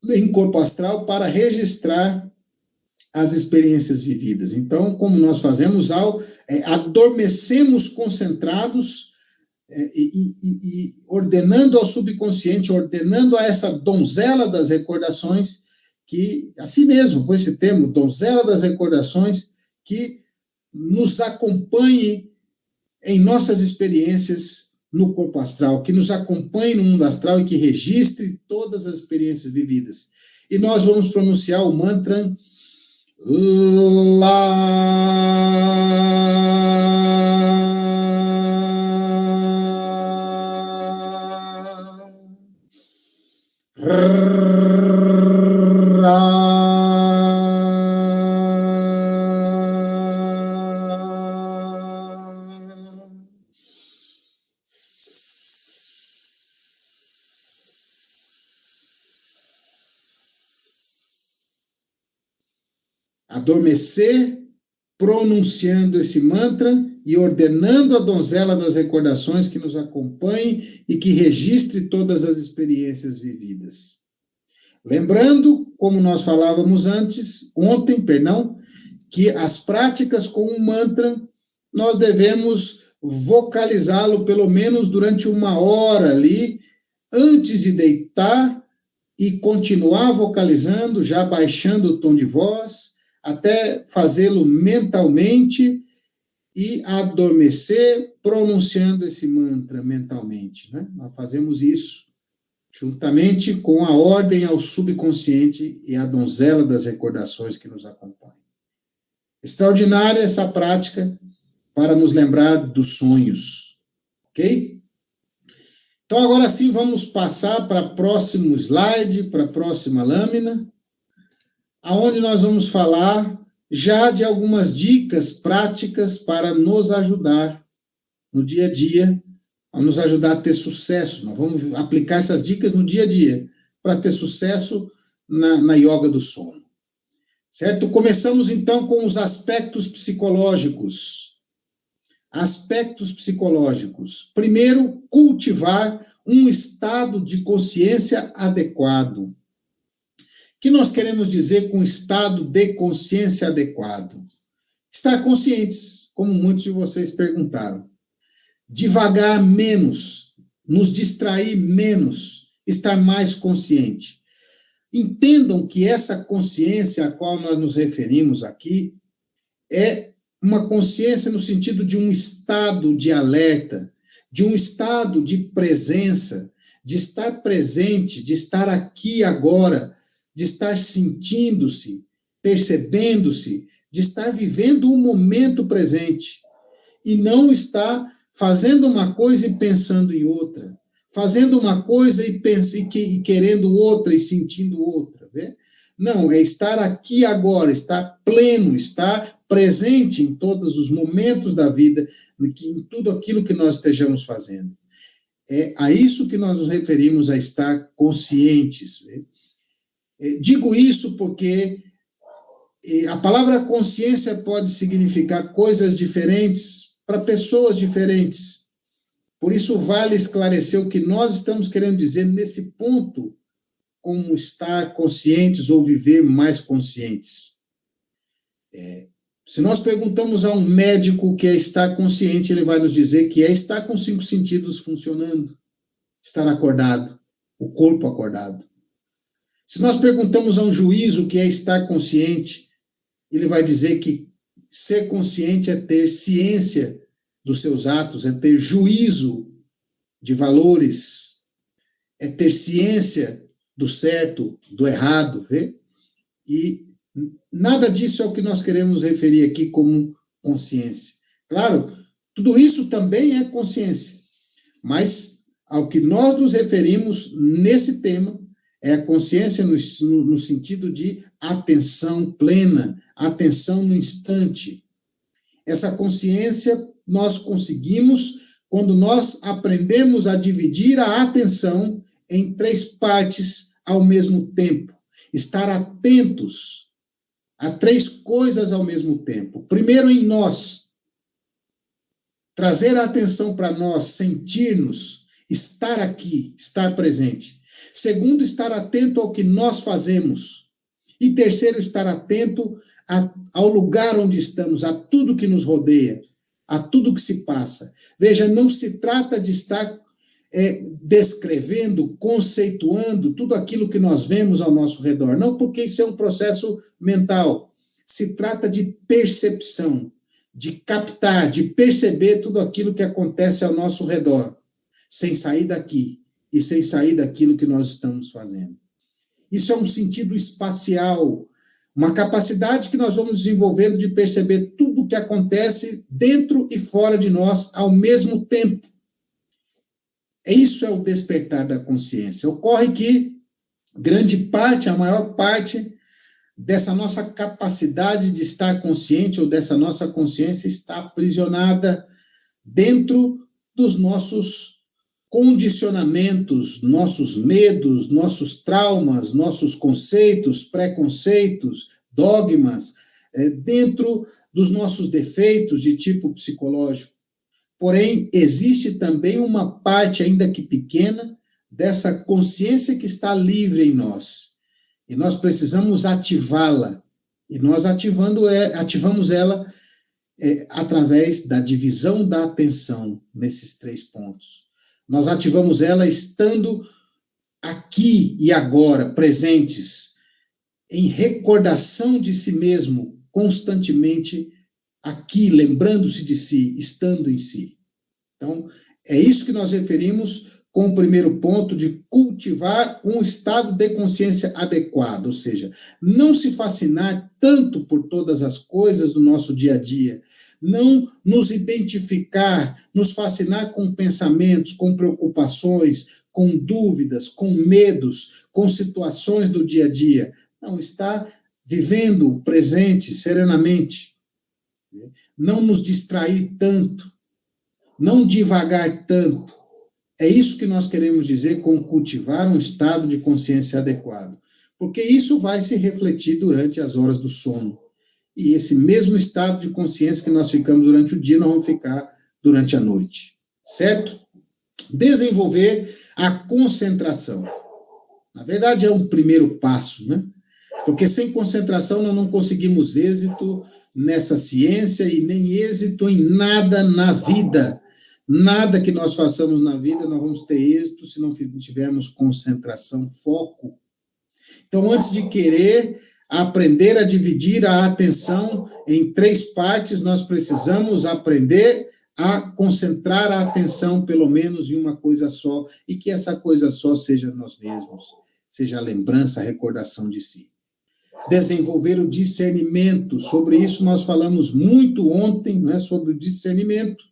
em corpo astral para registrar as experiências vividas. Então, como nós fazemos adormecemos concentrados e ordenando ao subconsciente, ordenando a essa donzela das recordações, que, assim mesmo, foi esse termo, donzela das recordações, que nos acompanhe em nossas experiências no corpo astral, que nos acompanhe no mundo astral e que registre todas as experiências vividas. E nós vamos pronunciar o mantra adormecer, pronunciando esse mantra e ordenando a donzela das recordações que nos acompanhe e que registre todas as experiências vividas. Lembrando, como nós falávamos ontem, que as práticas com o mantra, nós devemos vocalizá-lo pelo menos durante 1 hora ali, antes de deitar, e continuar vocalizando, já baixando o tom de voz, até fazê-lo mentalmente e adormecer pronunciando esse mantra mentalmente, né? Nós fazemos isso juntamente com a ordem ao subconsciente e a donzela das recordações que nos acompanham. Extraordinária essa prática para nos lembrar dos sonhos, ok? Então, agora sim, vamos passar para o próximo slide, para a próxima lâmina, aonde nós vamos falar já de algumas dicas práticas para nos ajudar no dia a dia, a nos ajudar a ter sucesso. Nós vamos aplicar essas dicas no dia a dia para ter sucesso na yoga do sono. Certo? Começamos então com os aspectos psicológicos. Aspectos psicológicos. Primeiro, cultivar um estado de consciência adequado. O que nós queremos dizer com estado de consciência adequado? Estar conscientes, como muitos de vocês perguntaram. Divagar menos, nos distrair menos, estar mais consciente. Entendam que essa consciência a qual nós nos referimos aqui é uma consciência no sentido de um estado de alerta, de um estado de presença, de estar presente, de estar aqui agora, de estar sentindo-se, percebendo-se, de estar vivendo o momento presente e não estar fazendo uma coisa e pensando em outra, fazendo uma coisa e querendo outra e sentindo outra. Vê? Não, é estar aqui agora, estar pleno, estar presente em todos os momentos da vida, em tudo aquilo que nós estejamos fazendo. É a isso que nós nos referimos a estar conscientes. Digo isso porque a palavra consciência pode significar coisas diferentes para pessoas diferentes. Por isso vale esclarecer o que nós estamos querendo dizer nesse ponto, como estar conscientes ou viver mais conscientes. Se nós perguntamos a um médico o que é estar consciente, ele vai nos dizer que é estar com 5 sentidos funcionando, estar acordado, o corpo acordado. Se nós perguntamos a um juiz o que é estar consciente, ele vai dizer que ser consciente é ter ciência dos seus atos, é ter juízo de valores, é ter ciência do certo, do errado, vê? E nada disso é o que nós queremos referir aqui como consciência. Claro, tudo isso também é consciência, mas ao que nós nos referimos nesse tema é a consciência no sentido de atenção plena, atenção no instante. Essa consciência nós conseguimos quando nós aprendemos a dividir a atenção em 3 partes ao mesmo tempo. Estar atentos a 3 coisas ao mesmo tempo. Primeiro, em nós. Trazer a atenção para nós, sentir-nos, estar aqui, estar presente. Segundo, estar atento ao que nós fazemos. E terceiro, estar atento ao lugar onde estamos, a tudo que nos rodeia, a tudo que se passa. Veja, não se trata de estar descrevendo, conceituando tudo aquilo que nós vemos ao nosso redor. Não, porque isso é um processo mental. Se trata de percepção, de captar, de perceber tudo aquilo que acontece ao nosso redor, sem sair daqui e sem sair daquilo que nós estamos fazendo. Isso é um sentido espacial, uma capacidade que nós vamos desenvolvendo de perceber tudo o que acontece dentro e fora de nós ao mesmo tempo. Isso é o despertar da consciência. Ocorre que grande parte, a maior parte dessa nossa capacidade de estar consciente ou dessa nossa consciência está aprisionada dentro dos nossos condicionamentos, nossos medos, nossos traumas, nossos conceitos, preconceitos, dogmas, dentro dos nossos defeitos de tipo psicológico. Porém, existe também uma parte, ainda que pequena, dessa consciência que está livre em nós. E nós precisamos ativá-la. E nós ativamos ela através da divisão da atenção nesses 3 pontos. Nós ativamos ela estando aqui e agora, presentes, em recordação de si mesmo, constantemente aqui, lembrando-se de si, estando em si. Então, é isso que nós referimos com o primeiro ponto de cultivar um estado de consciência adequado, ou seja, não se fascinar tanto por todas as coisas do nosso dia a dia, não nos identificar, nos fascinar com pensamentos, com preocupações, com dúvidas, com medos, com situações do dia a dia. Não, estar vivendo o presente serenamente. Não nos distrair tanto, não divagar tanto. É isso que nós queremos dizer com cultivar um estado de consciência adequado, porque isso vai se refletir durante as horas do sono. E esse mesmo estado de consciência que nós ficamos durante o dia, nós vamos ficar durante a noite, certo? Desenvolver a concentração. Na verdade, é um primeiro passo, né? Porque sem concentração nós não conseguimos êxito nessa ciência e nem êxito em nada na vida. Nada que nós façamos na vida nós vamos ter êxito se não tivermos concentração, foco. Então, antes de querer aprender a dividir a atenção em 3 partes, nós precisamos aprender a concentrar a atenção pelo menos em uma coisa só, e que essa coisa só seja nós mesmos, seja a lembrança, a recordação de si. Desenvolver o discernimento, sobre isso nós falamos muito ontem, né, sobre o discernimento,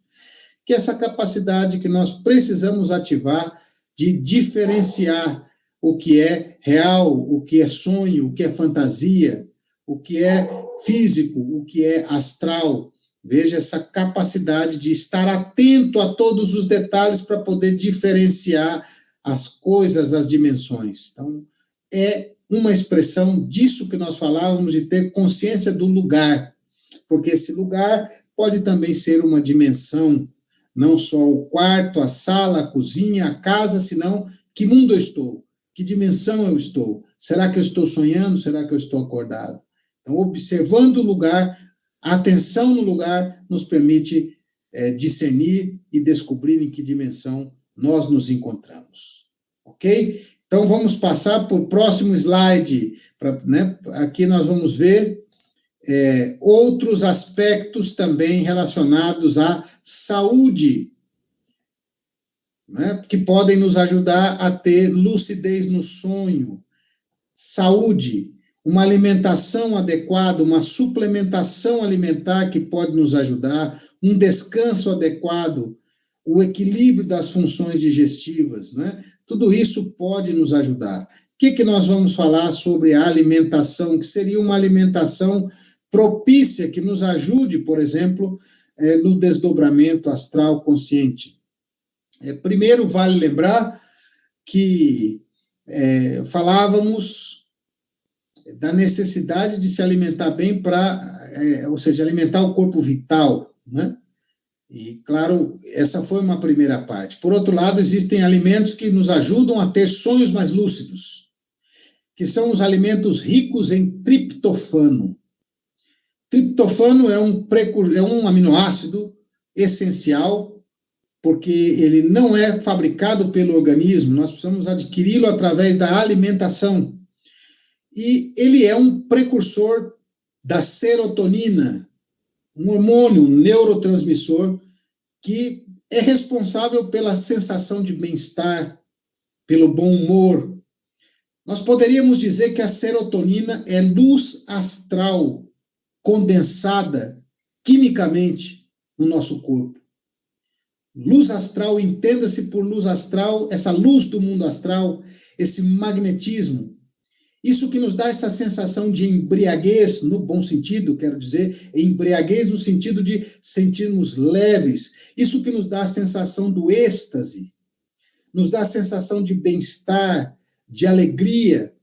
que é essa capacidade que nós precisamos ativar de diferenciar o que é real, o que é sonho, o que é fantasia, o que é físico, o que é astral. Veja essa capacidade de estar atento a todos os detalhes para poder diferenciar as coisas, as dimensões. Então, é uma expressão disso que nós falávamos, de ter consciência do lugar, porque esse lugar pode também ser uma dimensão, não só o quarto, a sala, a cozinha, a casa, senão que mundo eu estou, que dimensão eu estou, será que eu estou sonhando, será que eu estou acordado? Então, observando o lugar, a atenção no lugar nos permite discernir e descobrir em que dimensão nós nos encontramos. Ok? Então, vamos passar para o próximo slide. Aqui nós vamos ver outros aspectos também relacionados à saúde, né, que podem nos ajudar a ter lucidez no sonho. Saúde, uma alimentação adequada, uma suplementação alimentar que pode nos ajudar, um descanso adequado, o equilíbrio das funções digestivas, né? Tudo isso pode nos ajudar. O que nós vamos falar sobre a alimentação, que seria uma alimentação propícia, que nos ajude, por exemplo, no desdobramento astral consciente? Primeiro, vale lembrar que falávamos da necessidade de se alimentar bem ou seja, alimentar o corpo vital, né? E, claro, essa foi uma primeira parte. Por outro lado, existem alimentos que nos ajudam a ter sonhos mais lúcidos, que são os alimentos ricos em triptofano. Triptofano é um aminoácido essencial, porque ele não é fabricado pelo organismo, nós precisamos adquiri-lo através da alimentação. E ele é um precursor da serotonina, um hormônio, um neurotransmissor, que é responsável pela sensação de bem-estar, pelo bom humor. Nós poderíamos dizer que a serotonina é luz astral condensada quimicamente no nosso corpo. Luz astral, entenda-se por luz astral, essa luz do mundo astral, esse magnetismo. Isso que nos dá essa sensação de embriaguez, no bom sentido, quero dizer, embriaguez no sentido de sentirmos leves. Isso que nos dá a sensação do êxtase, nos dá a sensação de bem-estar, de alegria,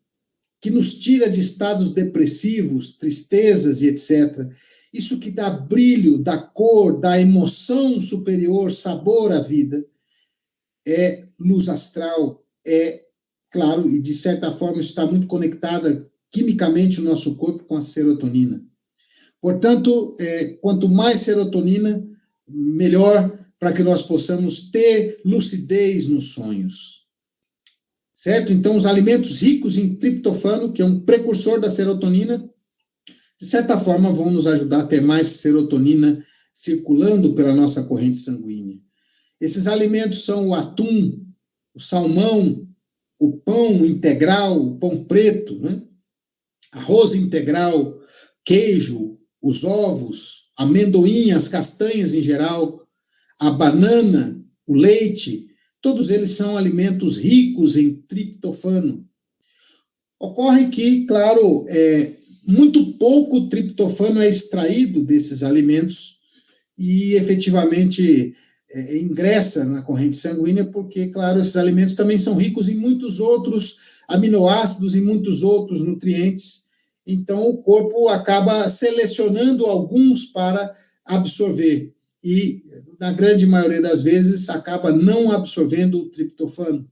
que nos tira de estados depressivos, tristezas e etc. Isso que dá brilho, dá cor, dá emoção superior, sabor à vida, é luz astral, claro, e de certa forma isso está muito conectada quimicamente no nosso corpo com a serotonina. Portanto, quanto mais serotonina, melhor para que nós possamos ter lucidez nos sonhos. Certo? Então, os alimentos ricos em triptofano, que é um precursor da serotonina, de certa forma vão nos ajudar a ter mais serotonina circulando pela nossa corrente sanguínea. Esses alimentos são o atum, o salmão, o pão integral, o pão preto, né? Arroz integral, queijo, os ovos, amendoim, as castanhas em geral, a banana, o leite, todos eles são alimentos ricos em triptofano. Ocorre que, claro, muito pouco triptofano é extraído desses alimentos e efetivamente ingressa na corrente sanguínea, porque, claro, esses alimentos também são ricos em muitos outros aminoácidos e muitos outros nutrientes, então o corpo acaba selecionando alguns para absorver, e na grande maioria das vezes acaba não absorvendo o triptofano.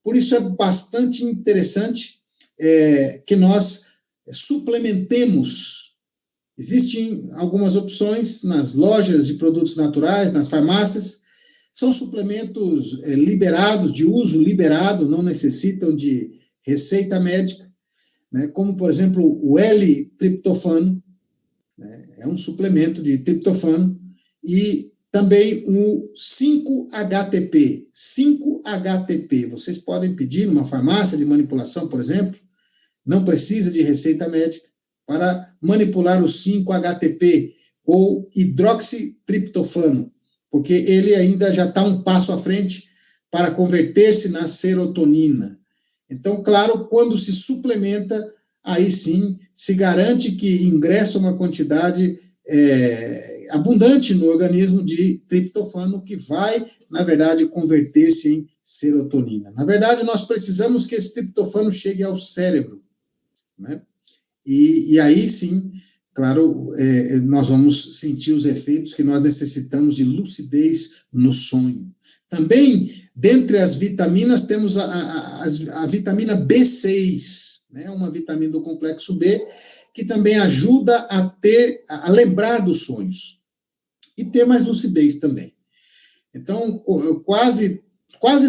Por isso é bastante interessante que nós suplementemos. Existem algumas opções nas lojas de produtos naturais, nas farmácias, são suplementos liberados, de uso liberado, não necessitam de receita médica, né, como, por exemplo, o L-triptofano, né, é um suplemento de triptofano, e também o 5-HTP. 5-HTP, vocês podem pedir numa farmácia de manipulação, por exemplo, não precisa de receita médica, para manipular o 5-HTP, ou hidroxitriptofano, porque ele ainda já está um passo à frente, para converter-se na serotonina. Então, claro, quando se suplementa, aí sim se garante que ingressa uma quantidade abundante no organismo de triptofano, que vai, na verdade, converter-se em serotonina. Na verdade, nós precisamos que esse triptofano chegue ao cérebro, né? E aí sim, claro, nós vamos sentir os efeitos que nós necessitamos de lucidez no sonho. Também, dentre as vitaminas, temos a vitamina B6, né, uma vitamina do complexo B, que também ajuda a lembrar dos sonhos e ter mais lucidez também. Então, quase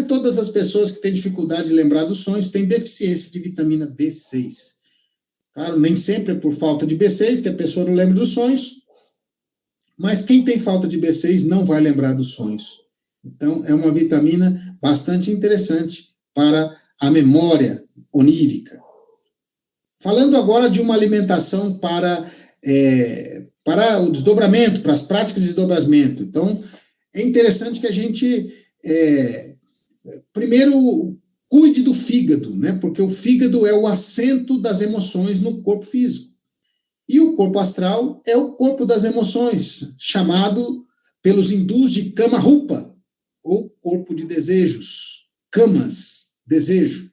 todas as pessoas que têm dificuldade de lembrar dos sonhos têm deficiência de vitamina B6. Claro, nem sempre é por falta de B6 que a pessoa não lembra dos sonhos, mas quem tem falta de B6 não vai lembrar dos sonhos. Então, é uma vitamina bastante interessante para a memória onírica. Falando agora de uma alimentação para o desdobramento, para as práticas de desdobramento. Então, é interessante que a gente, primeiro, cuide do fígado, né? Porque o fígado é o assento das emoções no corpo físico. E o corpo astral é o corpo das emoções, chamado pelos hindus de Kama Rupa, ou corpo de desejos, kamas, desejo.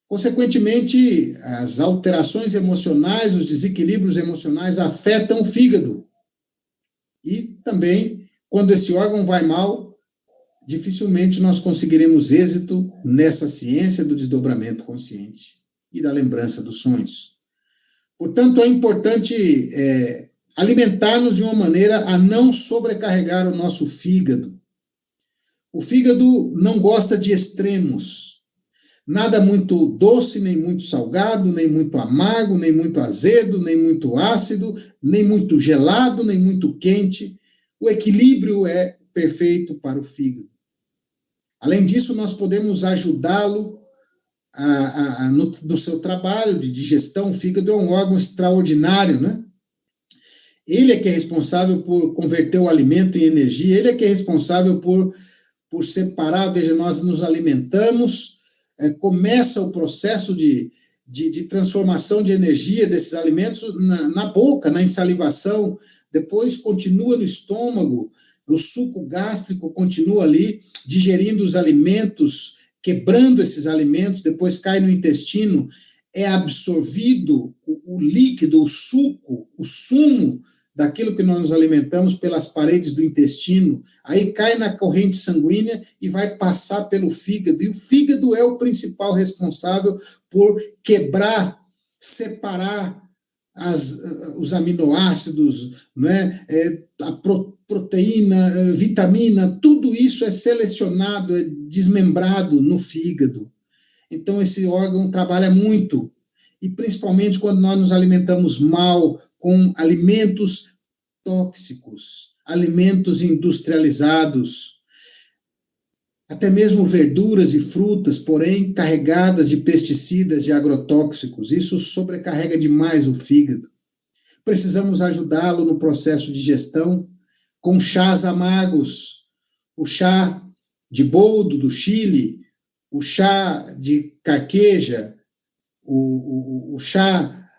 Consequentemente, as alterações emocionais, os desequilíbrios emocionais afetam o fígado. E também, quando esse órgão vai mal, dificilmente nós conseguiremos êxito nessa ciência do desdobramento consciente e da lembrança dos sonhos. Portanto, é importante alimentar-nos de uma maneira a não sobrecarregar o nosso fígado. O fígado não gosta de extremos. Nada muito doce, nem muito salgado, nem muito amargo, nem muito azedo, nem muito ácido, nem muito gelado, nem muito quente. O equilíbrio é perfeito para o fígado. Além disso, nós podemos ajudá-lo no seu trabalho de digestão. O fígado é um órgão extraordinário, né? Ele é que é responsável por converter o alimento em energia, ele é que é responsável por separar. Veja, nós nos alimentamos, começa o processo de transformação de energia desses alimentos na boca, na ensalivação, depois continua no estômago, o suco gástrico continua ali, digerindo os alimentos, quebrando esses alimentos, depois cai no intestino, é absorvido o líquido, o suco, o sumo daquilo que nós nos alimentamos pelas paredes do intestino, aí cai na corrente sanguínea e vai passar pelo fígado, e o fígado é o principal responsável por quebrar, separar os aminoácidos, né? A proteína, vitamina, tudo isso é selecionado, é desmembrado no fígado. Então esse órgão trabalha muito, e principalmente quando nós nos alimentamos mal, com alimentos tóxicos, alimentos industrializados, até mesmo verduras e frutas, porém carregadas de pesticidas, de agrotóxicos. Isso sobrecarrega demais o fígado. Precisamos ajudá-lo no processo de digestão com chás amargos, o chá de boldo do Chile, o chá de carqueja, o chá,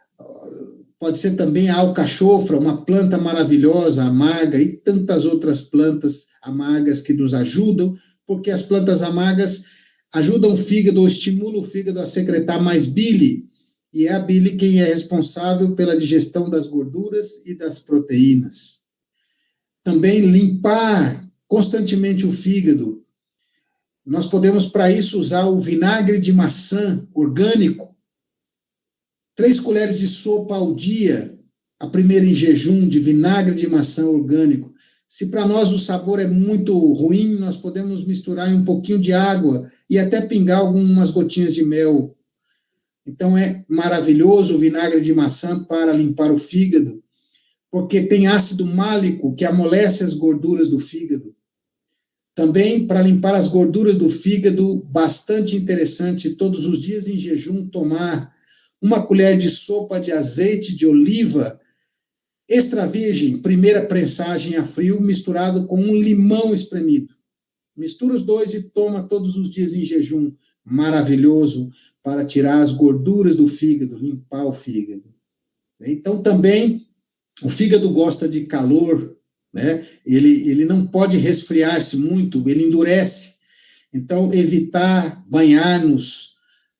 pode ser também a alcachofra, uma planta maravilhosa, amarga, e tantas outras plantas amargas que nos ajudam, porque as plantas amargas ajudam o fígado, ou estimulam o fígado a secretar mais bile, e é a bile quem é responsável pela digestão das gorduras e das proteínas. Também limpar constantemente o fígado. Nós podemos, para isso, usar o vinagre de maçã orgânico, 3 colheres de sopa ao dia, a primeira em jejum, de vinagre de maçã orgânico. Se para nós o sabor é muito ruim, nós podemos misturar em um pouquinho de água e até pingar algumas gotinhas de mel. Então é maravilhoso o vinagre de maçã para limpar o fígado, porque tem ácido málico que amolece as gorduras do fígado. Também para limpar as gorduras do fígado, bastante interessante, todos os dias em jejum tomar 1 colher de sopa de azeite de oliva extra virgem, primeira prensagem a frio, misturado com um limão espremido. Mistura os dois e toma todos os dias em jejum. Maravilhoso para tirar as gorduras do fígado, limpar o fígado. Então, também, o fígado gosta de calor, né? Ele não pode resfriar-se muito, ele endurece. Então, evitar banhar-nos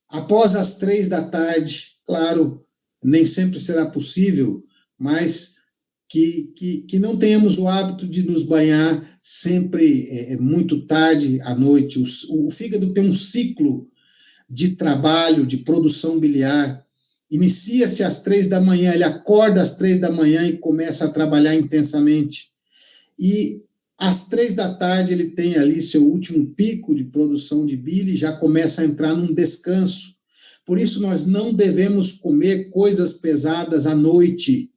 após as 3 da tarde, claro, nem sempre será possível, mas que não tenhamos o hábito de nos banhar sempre muito tarde à noite. O fígado tem um ciclo de trabalho, de produção biliar. Inicia-se às 3 da manhã, ele acorda às 3 da manhã e começa a trabalhar intensamente. E às 3 da tarde ele tem ali seu último pico de produção de bile e já começa a entrar num descanso. Por isso nós não devemos comer coisas pesadas à noite,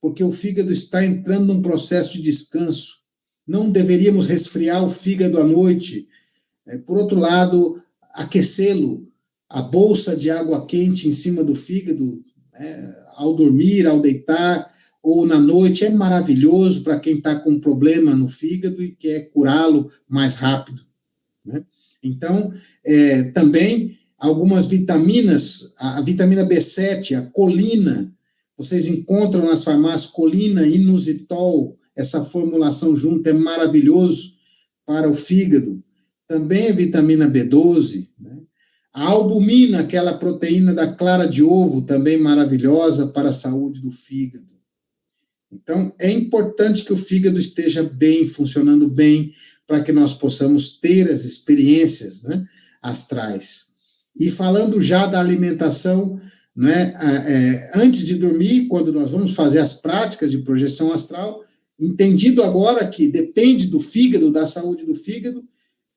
porque o fígado está entrando num processo de descanso. Não deveríamos resfriar o fígado à noite. Por outro lado, aquecê-lo, a bolsa de água quente em cima do fígado, ao dormir, ao deitar, ou na noite, é maravilhoso para quem está com problema no fígado e quer curá-lo mais rápido. Né? Então, também, algumas vitaminas, a vitamina B7, a colina, vocês encontram nas farmácias colina, inositol, essa formulação junto é maravilhoso para o fígado. Também a vitamina B12, né? A albumina, aquela proteína da clara de ovo, também maravilhosa para a saúde do fígado. Então, é importante que o fígado esteja bem, funcionando bem, para que nós possamos ter as experiências, né, astrais. E falando já da alimentação, né, antes de dormir, quando nós vamos fazer as práticas de projeção astral, entendido agora que depende do fígado, da saúde do fígado,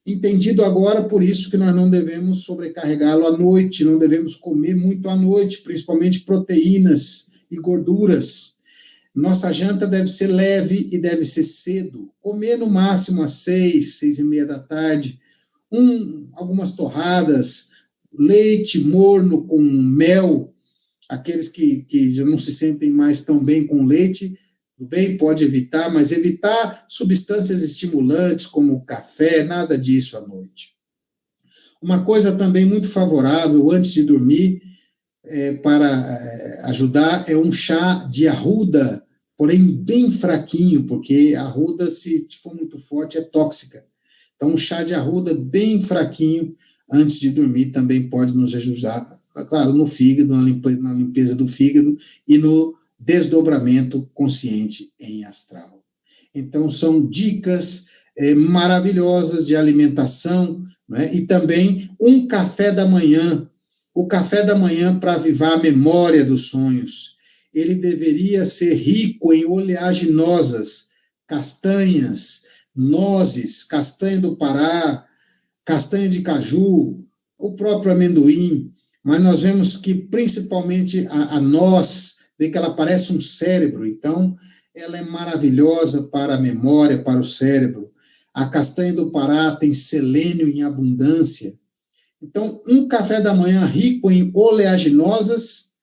entendido agora por isso que nós não devemos sobrecarregá-lo à noite, não devemos comer muito à noite, principalmente proteínas e gorduras. Nossa janta deve ser leve e deve ser cedo, comer no máximo às 6, 6:30 da tarde, algumas torradas, leite morno com mel, aqueles que já não se sentem mais tão bem com leite, tudo bem, pode evitar, mas evitar substâncias estimulantes como café, nada disso à noite. Uma coisa também muito favorável antes de dormir, para ajudar, é um chá de arruda, porém bem fraquinho, porque a arruda, se for muito forte, é tóxica. Então, um chá de arruda bem fraquinho antes de dormir também pode nos ajudar, claro, no fígado, na limpeza do fígado e no desdobramento consciente em astral. Então, são dicas maravilhosas de alimentação, né? E também um café da manhã. O café da manhã para avivar a memória dos sonhos. Ele deveria ser rico em oleaginosas, castanhas, nozes, castanha do Pará, castanha de caju, o próprio amendoim, mas nós vemos que principalmente a noz, vê que ela parece um cérebro, então ela é maravilhosa para a memória, para o cérebro. A castanha do Pará tem selênio em abundância. Então, um café da manhã rico em oleaginosas,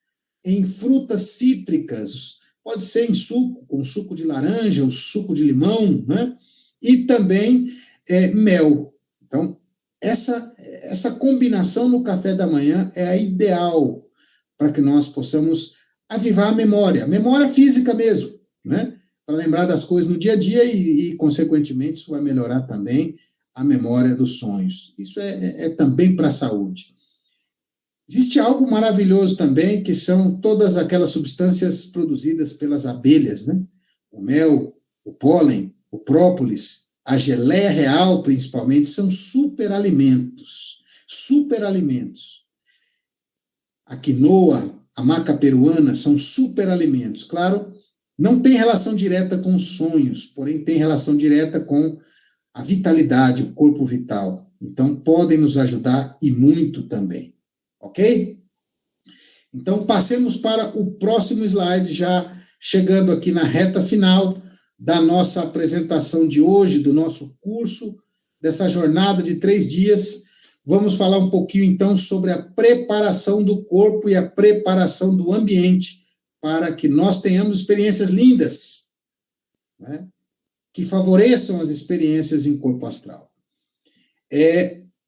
em frutas cítricas, pode ser em suco, com suco de laranja, ou suco de limão, né? E também mel. Então, essa combinação no café da manhã é a ideal para que nós possamos avivar a memória física mesmo, né? Para lembrar das coisas no dia a dia e, consequentemente, isso vai melhorar também a memória dos sonhos. Isso é também para a saúde. Existe algo maravilhoso também, que são todas aquelas substâncias produzidas pelas abelhas, né? O mel, o pólen, o própolis, a geleia real, principalmente, são superalimentos. Superalimentos. A quinoa, a maca peruana, são superalimentos. Claro, não tem relação direta com os sonhos, porém tem relação direta com a vitalidade, o corpo vital. Então, podem nos ajudar e muito também. Ok? Então, passemos para o próximo slide, já chegando aqui na reta final da nossa apresentação de hoje, do nosso curso, dessa jornada de 3 dias. Vamos falar um pouquinho, então, sobre a preparação do corpo e a preparação do ambiente para que nós tenhamos experiências lindas, né, que favoreçam as experiências em corpo astral.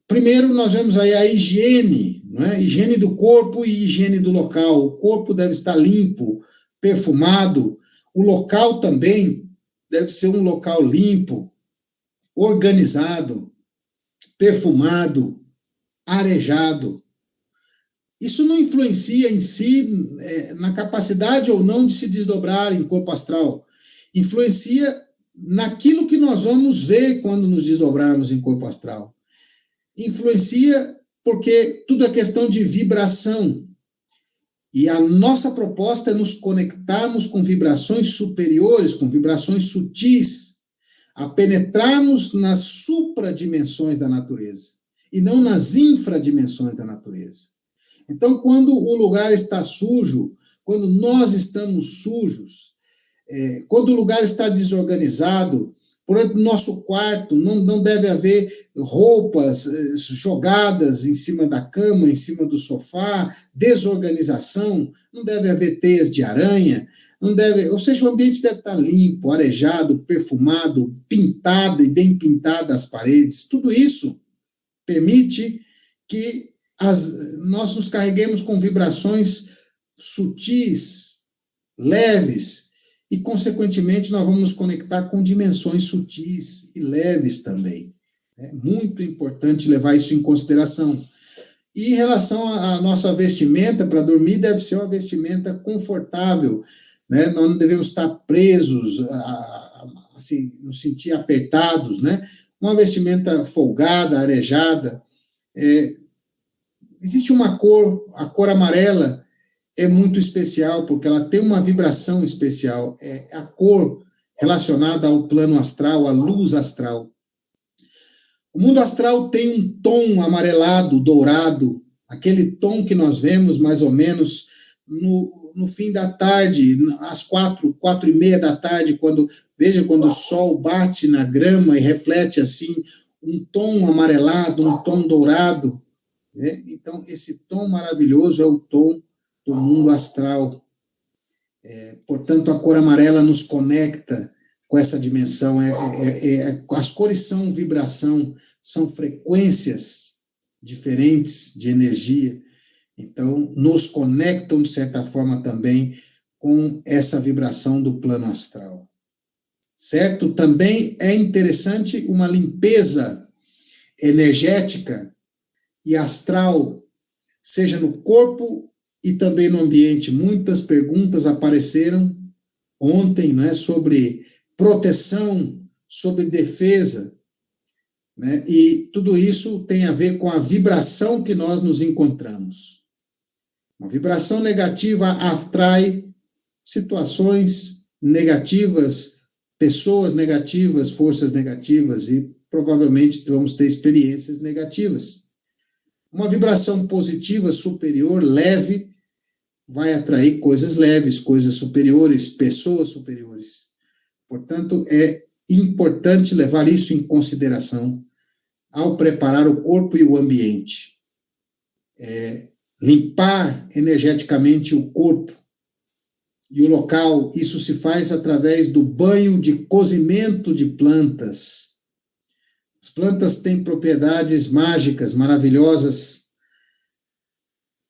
Primeiro, nós vemos aí a higiene, não é? Higiene do corpo e higiene do local. O corpo deve estar limpo, perfumado. O local também deve ser um local limpo, organizado, perfumado, arejado. Isso não influencia em si na capacidade ou não de se desdobrar em corpo astral. Influencia naquilo que nós vamos ver quando nos desdobrarmos em corpo astral. Influencia porque tudo é questão de vibração. E a nossa proposta é nos conectarmos com vibrações superiores, com vibrações sutis, a penetrarmos nas supradimensões da natureza e não nas infradimensões da natureza. Então, quando o lugar está sujo, quando nós estamos sujos, quando o lugar está desorganizado, por exemplo, no nosso quarto não deve haver roupas jogadas em cima da cama, em cima do sofá, desorganização, não deve haver teias de aranha, ou seja, o ambiente deve estar limpo, arejado, perfumado, pintado e bem pintada as paredes. Tudo isso permite que nós nos carreguemos com vibrações sutis, leves, e, consequentemente, nós vamos nos conectar com dimensões sutis e leves também. É muito importante levar isso em consideração. E em relação à nossa vestimenta para dormir, deve ser uma vestimenta confortável, né? Nós não devemos estar presos, assim, nos sentir apertados, né? Uma vestimenta folgada, arejada. Existe uma cor, a cor amarela, é muito especial, porque ela tem uma vibração especial, é a cor relacionada ao plano astral, à luz astral. O mundo astral tem um tom amarelado, dourado, aquele tom que nós vemos mais ou menos no fim da tarde, às 4:30 da tarde, quando o sol bate na grama e reflete assim, um tom amarelado, um tom dourado, né? Então, esse tom maravilhoso é o tom do mundo astral. Portanto, a cor amarela nos conecta com essa dimensão. As cores são vibração, são frequências diferentes de energia. Então, nos conectam, de certa forma, também com essa vibração do plano astral. Certo? Também é interessante uma limpeza energética e astral, seja no corpo e também no ambiente. Muitas perguntas apareceram ontem, né, sobre proteção, sobre defesa, né, e tudo isso tem a ver com a vibração que nós nos encontramos. Uma vibração negativa atrai situações negativas, pessoas negativas, forças negativas, e provavelmente vamos ter experiências negativas. Uma vibração positiva, superior, leve, vai atrair coisas leves, coisas superiores, pessoas superiores. Portanto, é importante levar isso em consideração ao preparar o corpo e o ambiente. Limpar energeticamente o corpo e o local, isso se faz através do banho de cozimento de plantas. As plantas têm propriedades mágicas, maravilhosas.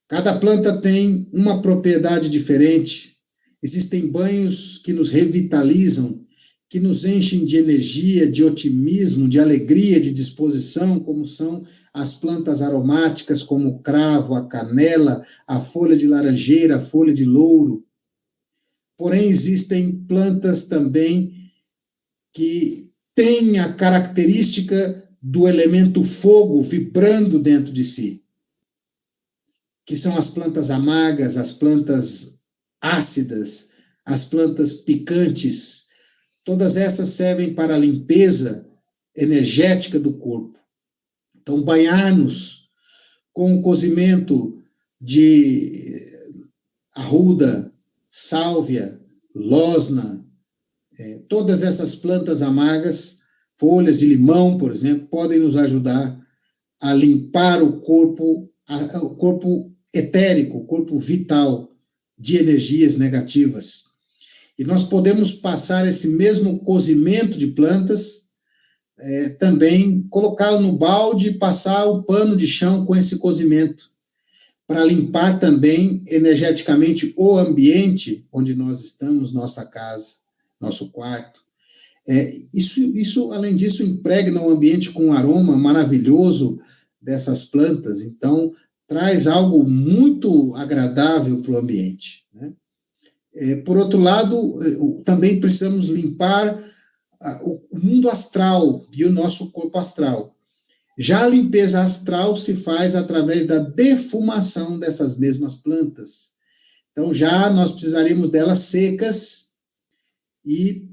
Cada planta tem uma propriedade diferente. Existem banhos que nos revitalizam, que nos enchem de energia, de otimismo, de alegria, de disposição, como são as plantas aromáticas, como o cravo, a canela, a folha de laranjeira, a folha de louro. Porém, existem plantas também que têm a característica do elemento fogo vibrando dentro de si, que são as plantas amargas, as plantas ácidas, as plantas picantes. Todas essas servem para a limpeza energética do corpo. Então, banhar-nos com o cozimento de arruda, sálvia, losna, todas essas plantas amargas, folhas de limão, por exemplo, podem nos ajudar a limpar o corpo etérico, o corpo vital de energias negativas. E nós podemos passar esse mesmo cozimento de plantas também colocá-lo no balde e passar o pano de chão com esse cozimento, para limpar também energeticamente o ambiente onde nós estamos, nossa casa, nosso quarto. Isso, além disso, impregna o ambiente com um aroma maravilhoso dessas plantas, então traz algo muito agradável para o ambiente, né? Por outro lado, também precisamos limpar o mundo astral e o nosso corpo astral. Já a limpeza astral se faz através da defumação dessas mesmas plantas. Então, já nós precisaríamos delas secas e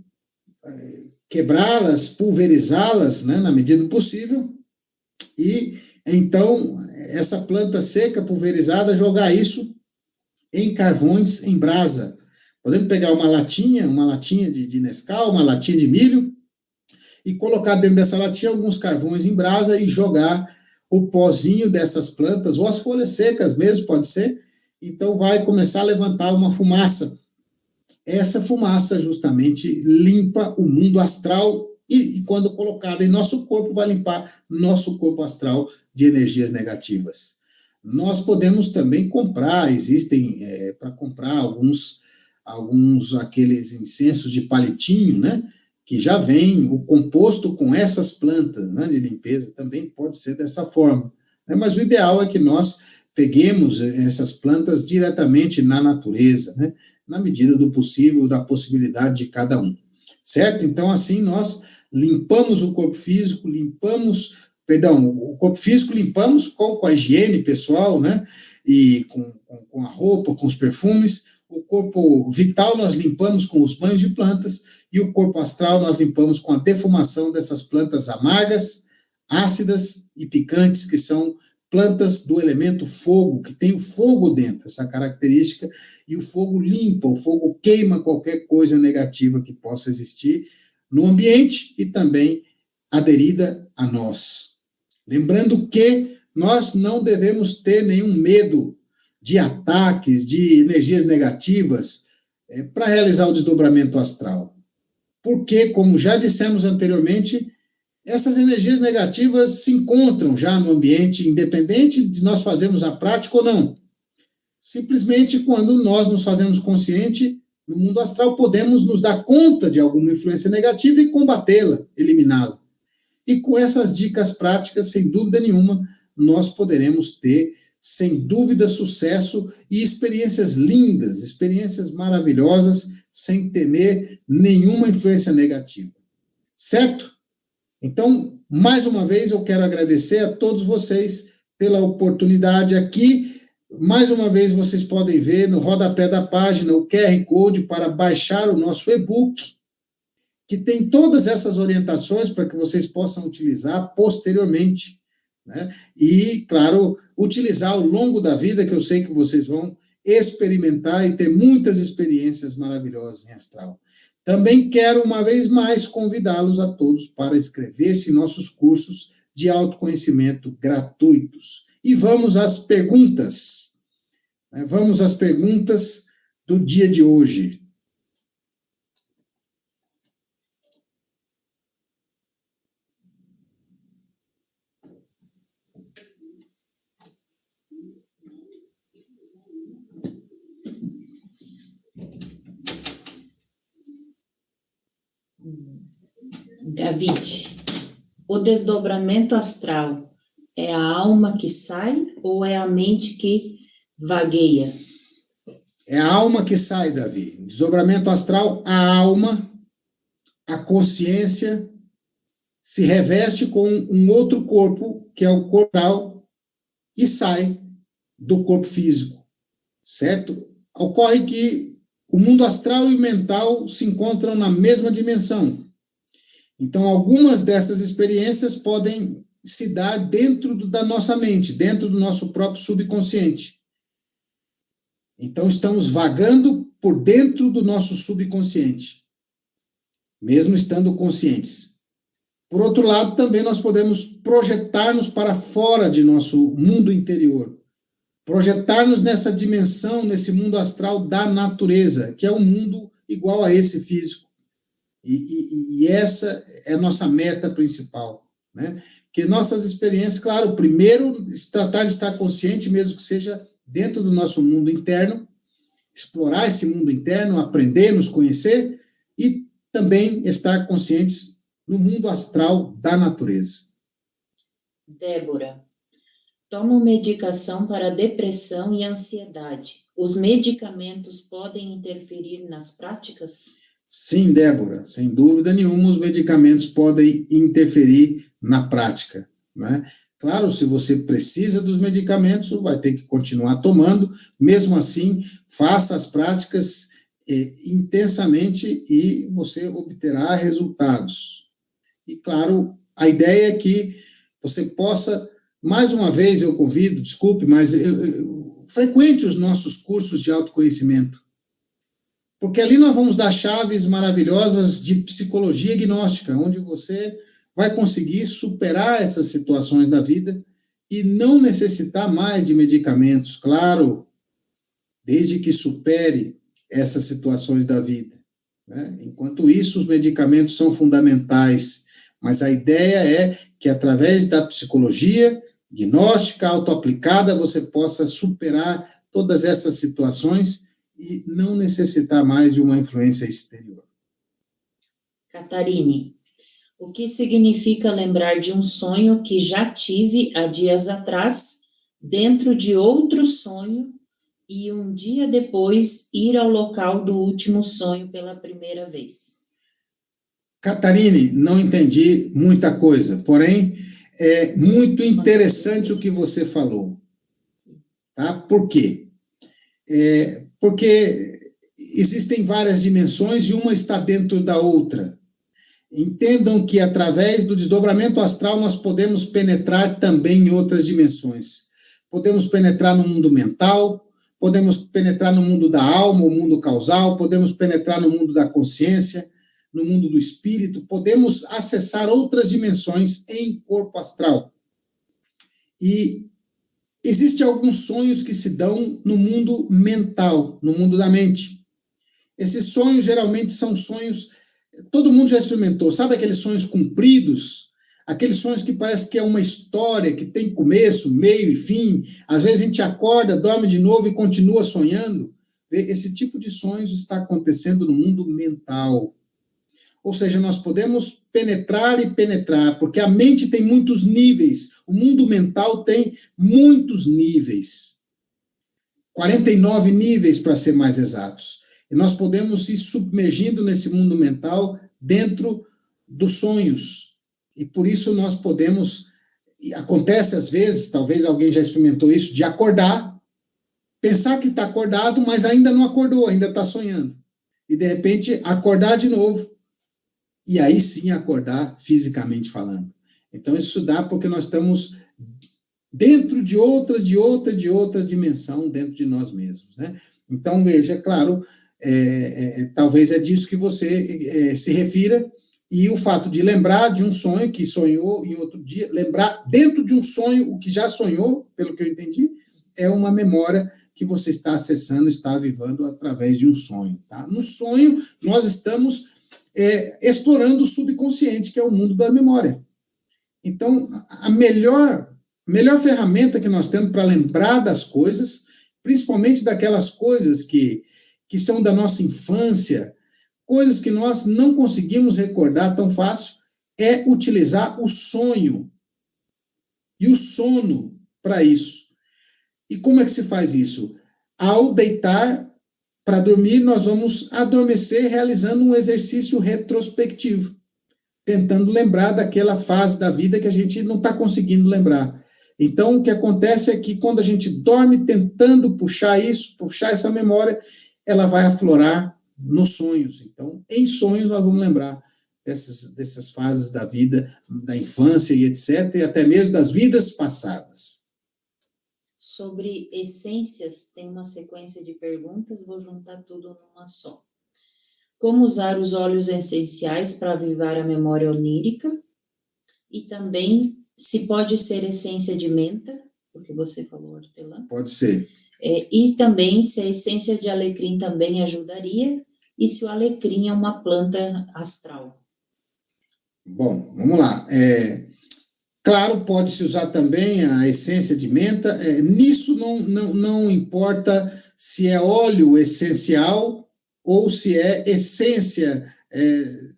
quebrá-las, pulverizá-las, né, na medida do possível, e então essa planta seca, pulverizada, jogar isso em carvões em brasa. Podemos pegar uma latinha de Nescau, uma latinha de milho, e colocar dentro dessa latinha alguns carvões em brasa e jogar o pozinho dessas plantas, ou as folhas secas mesmo, pode ser. Então vai começar a levantar uma fumaça. Essa fumaça justamente limpa o mundo astral e quando colocada em nosso corpo, vai limpar nosso corpo astral de energias negativas. Nós podemos também comprar, existem para comprar alguns aqueles incensos de palitinho, né, que já vem o composto com essas plantas, né, de limpeza, também pode ser dessa forma, né, mas o ideal é que nós peguemos essas plantas diretamente na natureza, né, na medida do possível, da possibilidade de cada um, certo? Então, assim, nós limpamos o corpo físico, o corpo físico limpamos com a higiene pessoal, né, e com a roupa, com os perfumes. O corpo vital nós limpamos com os banhos de plantas, e o corpo astral nós limpamos com a defumação dessas plantas amargas, ácidas e picantes, que são plantas do elemento fogo, que tem o fogo dentro, essa característica, e o fogo limpa, o fogo queima qualquer coisa negativa que possa existir no ambiente e também aderida a nós. Lembrando que nós não devemos ter nenhum medo de ataques, de energias negativas, para realizar o desdobramento astral. Porque, como já dissemos anteriormente, essas energias negativas se encontram já no ambiente, independente de nós fazermos a prática ou não. Simplesmente, quando nós nos fazemos consciente, no mundo astral, podemos nos dar conta de alguma influência negativa e combatê-la, eliminá-la. E com essas dicas práticas, sem dúvida nenhuma, nós poderemos ter, sem dúvida, sucesso e experiências lindas, experiências maravilhosas, sem temer nenhuma influência negativa. Certo? Então, mais uma vez, eu quero agradecer a todos vocês pela oportunidade aqui. Mais uma vez, vocês podem ver no rodapé da página o QR Code para baixar o nosso e-book, que tem todas essas orientações para que vocês possam utilizar posteriormente, né? E, claro, utilizar ao longo da vida, que eu sei que vocês vão experimentar e ter muitas experiências maravilhosas em astral. Também quero, uma vez mais, convidá-los a todos para inscrever-se em nossos cursos de autoconhecimento gratuitos. E vamos às perguntas. Vamos às perguntas do dia de hoje. David, o desdobramento astral é a alma que sai ou é a mente que vagueia? É a alma que sai, Davi. Desdobramento astral, a alma, a consciência, se reveste com um outro corpo, que é o corporal, e sai do corpo físico, certo? Ocorre que o mundo astral e o mental se encontram na mesma dimensão. Então, algumas dessas experiências podem se dar dentro da nossa mente, dentro do nosso próprio subconsciente. Então, estamos vagando por dentro do nosso subconsciente, mesmo estando conscientes. Por outro lado, também nós podemos projetar-nos para fora de nosso mundo interior, projetar-nos nessa dimensão, nesse mundo astral da natureza, que é um mundo igual a esse físico. E essa é a nossa meta principal, né? Que nossas experiências, claro, primeiro, tratar de estar consciente, mesmo que seja dentro do nosso mundo interno, explorar esse mundo interno, aprender, nos conhecer, e também estar conscientes no mundo astral da natureza. Débora, tomo medicação para depressão e ansiedade. Os medicamentos podem interferir nas práticas? Sim, Débora, sem dúvida nenhuma, os medicamentos podem interferir na prática, né? Claro, se você precisa dos medicamentos, vai ter que continuar tomando, mesmo assim, faça as práticas intensamente e você obterá resultados. E, claro, a ideia é que você possa, mais uma vez eu convido, desculpe, mas frequente os nossos cursos de autoconhecimento. Porque ali nós vamos dar chaves maravilhosas de psicologia gnóstica, onde você vai conseguir superar essas situações da vida e não necessitar mais de medicamentos, claro, desde que supere essas situações da vida, né? Enquanto isso, os medicamentos são fundamentais, mas a ideia é que através da psicologia gnóstica autoaplicada você possa superar todas essas situações e não necessitar mais de uma influência exterior. Catarine, o que significa lembrar de um sonho que já tive há dias atrás, dentro de outro sonho, e um dia depois ir ao local do último sonho pela primeira vez? Catarine, não entendi muita coisa, porém, é muito interessante o que você falou. Tá? Por quê? Porque existem várias dimensões e uma está dentro da outra. Entendam que através do desdobramento astral nós podemos penetrar também em outras dimensões. Podemos penetrar no mundo mental, podemos penetrar no mundo da alma, o mundo causal, podemos penetrar no mundo da consciência, no mundo do espírito, podemos acessar outras dimensões em corpo astral. E existem alguns sonhos que se dão no mundo mental, no mundo da mente. Esses sonhos geralmente são sonhos, todo mundo já experimentou, sabe aqueles sonhos compridos? Aqueles sonhos que parece que é uma história, que tem começo, meio e fim. Às vezes a gente acorda, dorme de novo e continua sonhando. Esse tipo de sonhos está acontecendo no mundo mental. Ou seja, nós podemos penetrar e penetrar, porque a mente tem muitos níveis, o mundo mental tem muitos níveis. 49 níveis, para ser mais exatos. E nós podemos ir submergindo nesse mundo mental dentro dos sonhos. E por isso nós podemos, acontece às vezes, talvez alguém já experimentou isso, de acordar, pensar que está acordado, mas ainda não acordou, ainda está sonhando. E de repente acordar de novo. E aí sim acordar fisicamente falando. Então isso dá porque nós estamos dentro de outra dimensão dentro de nós mesmos, né? Então veja, claro, talvez é disso que você se refira, e o fato de lembrar de um sonho que sonhou em outro dia, lembrar dentro de um sonho o que já sonhou, pelo que eu entendi, é uma memória que você está acessando, está avivando através de um sonho, tá? No sonho nós estamos explorando o subconsciente, que é o mundo da memória. Então, a melhor ferramenta que nós temos para lembrar das coisas, principalmente daquelas coisas que são da nossa infância, coisas que nós não conseguimos recordar tão fácil, é utilizar o sonho e o sono para isso. E como é que se faz isso? Ao deitar para dormir, nós vamos adormecer realizando um exercício retrospectivo, tentando lembrar daquela fase da vida que a gente não está conseguindo lembrar. Então, o que acontece é que quando a gente dorme tentando puxar essa memória, ela vai aflorar nos sonhos. Então, em sonhos, nós vamos lembrar dessas fases da vida, da infância e etc., e até mesmo das vidas passadas. Sobre essências, tem uma sequência de perguntas, vou juntar tudo numa só. Como usar os óleos essenciais para avivar a memória onírica? E também, se pode ser essência de menta, porque você falou hortelã. Pode ser. E também, se a essência de alecrim também ajudaria. e se o alecrim é uma planta astral. Bom, vamos lá. Claro, pode-se usar também a essência de menta. Nisso não importa se é óleo essencial ou se é essência,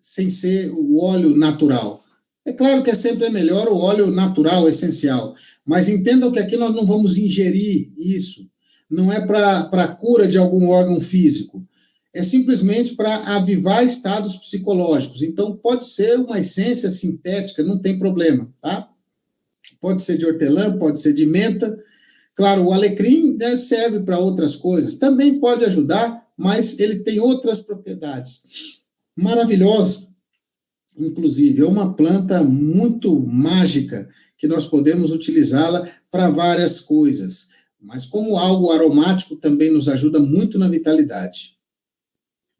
sem ser o óleo natural. É claro que sempre melhor o óleo natural, essencial, mas entendam que aqui nós não vamos ingerir isso. Não é para a cura de algum órgão físico. É simplesmente para avivar estados psicológicos. Então, pode ser uma essência sintética, não tem problema, tá? Pode ser de hortelã, pode ser de menta. Claro, o alecrim serve para outras coisas. Também pode ajudar, mas ele tem outras propriedades maravilhosas. Inclusive, é uma planta muito mágica que nós podemos utilizá-la para várias coisas. Mas como algo aromático também nos ajuda muito na vitalidade.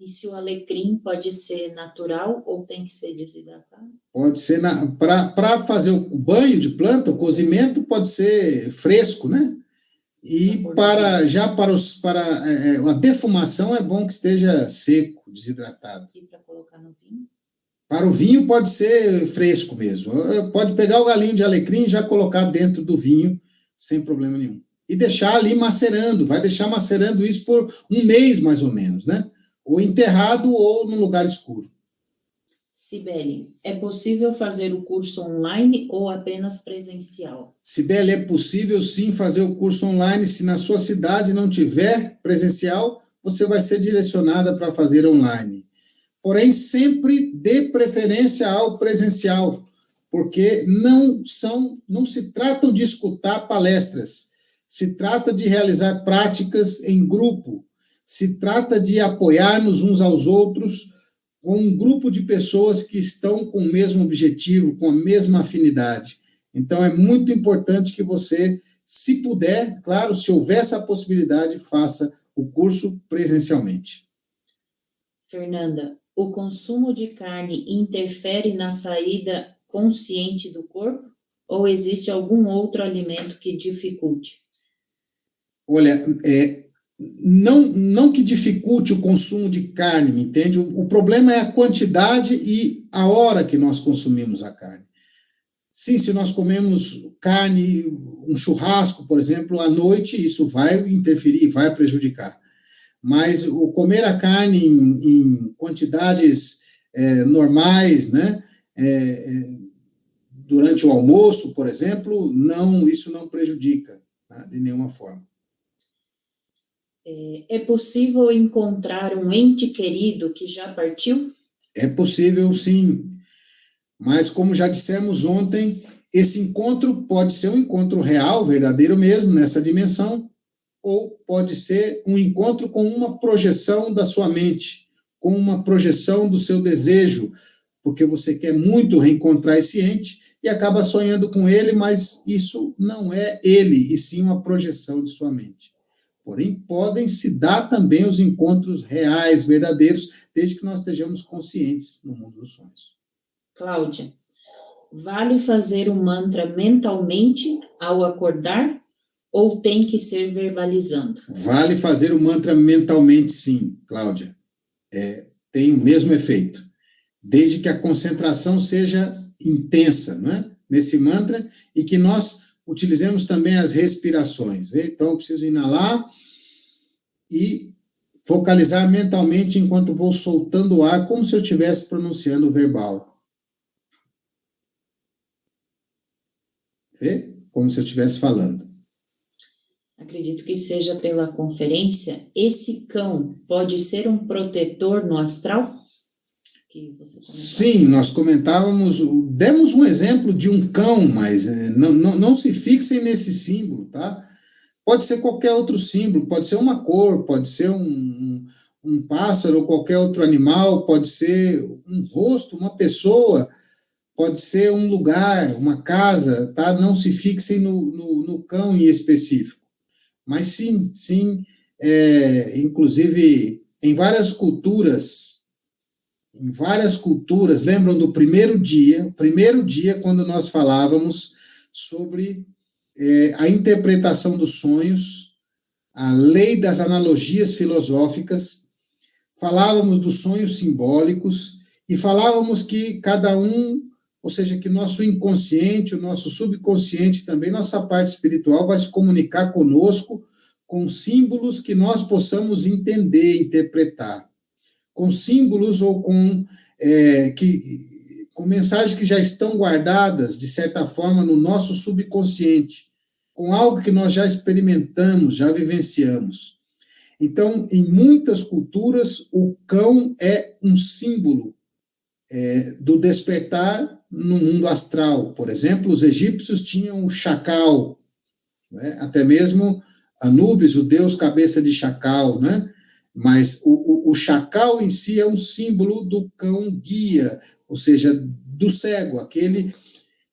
E se o alecrim pode ser natural ou tem que ser desidratado? Pode ser, para fazer o banho de planta, o cozimento pode ser fresco, né? E para a defumação é bom que esteja seco, desidratado. E para colocar no vinho? Para o vinho pode ser fresco mesmo. Pode pegar o galinho de alecrim e já colocar dentro do vinho, sem problema nenhum. E deixar ali macerando, vai deixar macerando isso por 1 mês mais ou menos, né? Ou enterrado ou num lugar escuro. Cibele, é possível fazer o curso online ou apenas presencial? Cibele, é possível sim fazer o curso online. Se na sua cidade não tiver presencial, você vai ser direcionada para fazer online. Porém, sempre dê preferência ao presencial, porque não se tratam de escutar palestras, se trata de realizar práticas em grupo, se trata de apoiar-nos uns aos outros com um grupo de pessoas que estão com o mesmo objetivo, com a mesma afinidade. Então, é muito importante que você, se puder, claro, se houver essa possibilidade, faça o curso presencialmente. Fernanda, o consumo de carne interfere na saída consciente do corpo? Ou existe algum outro alimento que dificulte? Olha, não que dificulte o consumo de carne, me entende? O problema é a quantidade e a hora que nós consumimos a carne. Sim, se nós comemos carne, um churrasco, por exemplo, à noite, isso vai interferir, vai prejudicar. Mas o comer a carne em quantidades normais, né, durante o almoço, por exemplo, isso não prejudica, tá, de nenhuma forma. É possível encontrar um ente querido que já partiu? É possível, sim. Mas, como já dissemos ontem, esse encontro pode ser um encontro real, verdadeiro mesmo, nessa dimensão, ou pode ser um encontro com uma projeção da sua mente, com uma projeção do seu desejo, porque você quer muito reencontrar esse ente e acaba sonhando com ele, mas isso não é ele, e sim uma projeção de sua mente. Porém, podem se dar também os encontros reais, verdadeiros, desde que nós estejamos conscientes no mundo dos sonhos. Cláudia, vale fazer o mantra mentalmente ao acordar ou tem que ser verbalizando? Vale fazer o mantra mentalmente, sim, Cláudia. Tem o mesmo efeito, desde que a concentração seja intensa, né, nesse mantra, e que nós utilizemos também as respirações. Então, eu preciso inalar e focalizar mentalmente enquanto vou soltando o ar, como se eu estivesse pronunciando o verbal. Como se eu estivesse falando. Acredito que seja pela conferência. Esse cão pode ser um protetor no astral? Sim, nós comentávamos, demos um exemplo de um cão, mas não se fixem nesse símbolo, tá? Pode ser qualquer outro símbolo, pode ser uma cor, pode ser um pássaro ou qualquer outro animal, pode ser um rosto, uma pessoa, pode ser um lugar, uma casa, tá? Não se fixem no cão em específico. Mas sim, inclusive em várias culturas, lembram do primeiro dia quando nós falávamos sobre a interpretação dos sonhos, a lei das analogias filosóficas, falávamos dos sonhos simbólicos e falávamos que cada um, ou seja, que nosso inconsciente, o nosso subconsciente também, nossa parte espiritual vai se comunicar conosco com símbolos que nós possamos entender, interpretar. Com símbolos ou com mensagens que já estão guardadas, de certa forma, no nosso subconsciente, com algo que nós já experimentamos, já vivenciamos. Então, em muitas culturas, o cão é um símbolo do despertar no mundo astral. Por exemplo, os egípcios tinham o chacal, né? Até mesmo Anubis, o deus cabeça de chacal, né? Mas o chacal em si é um símbolo do cão guia, ou seja, do cego,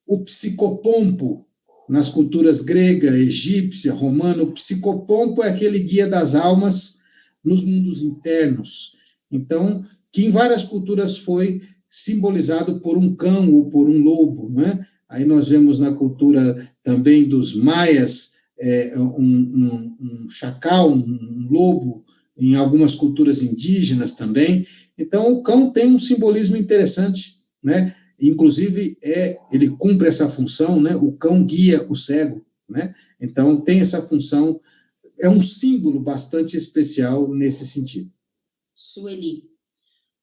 o psicopompo, nas culturas grega, egípcia, romana, o psicopompo é aquele guia das almas nos mundos internos. Então, que em várias culturas foi simbolizado por um cão ou por um lobo, né? Aí nós vemos na cultura também dos maias um chacal, um lobo, em algumas culturas indígenas também. Então, o cão tem um simbolismo interessante, né? Inclusive, ele cumpre essa função, né? O cão guia o cego, né? Então, tem essa função, é um símbolo bastante especial nesse sentido. Sueli,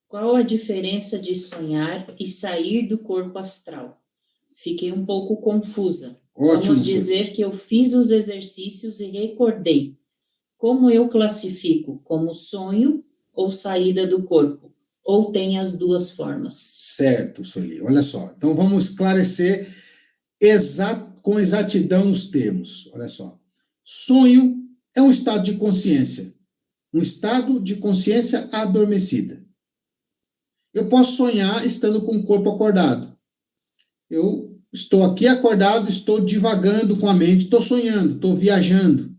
qual a diferença de sonhar e sair do corpo astral? Fiquei um pouco confusa. Ótimo. Vamos dizer que eu fiz os exercícios e recordei. Como eu classifico? Como sonho ou saída do corpo? Ou tem as duas formas? Certo, Sueli. Olha só. Então, vamos esclarecer com exatidão os termos. Olha só. Sonho é um estado de consciência. Um estado de consciência adormecida. Eu posso sonhar estando com o corpo acordado. Eu estou aqui acordado, estou divagando com a mente, estou sonhando, estou viajando.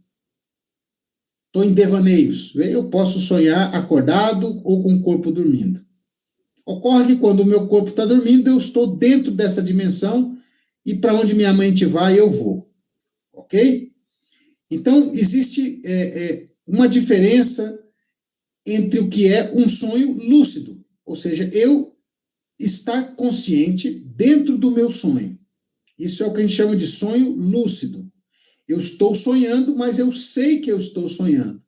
Estou em devaneios. Eu posso sonhar acordado ou com o corpo dormindo. Ocorre que quando o meu corpo está dormindo, eu estou dentro dessa dimensão e para onde minha mente vai, eu vou. Ok? Então, existe uma diferença entre o que é um sonho lúcido, ou seja, eu estar consciente dentro do meu sonho. Isso é o que a gente chama de sonho lúcido. Eu estou sonhando, mas eu sei que eu estou sonhando.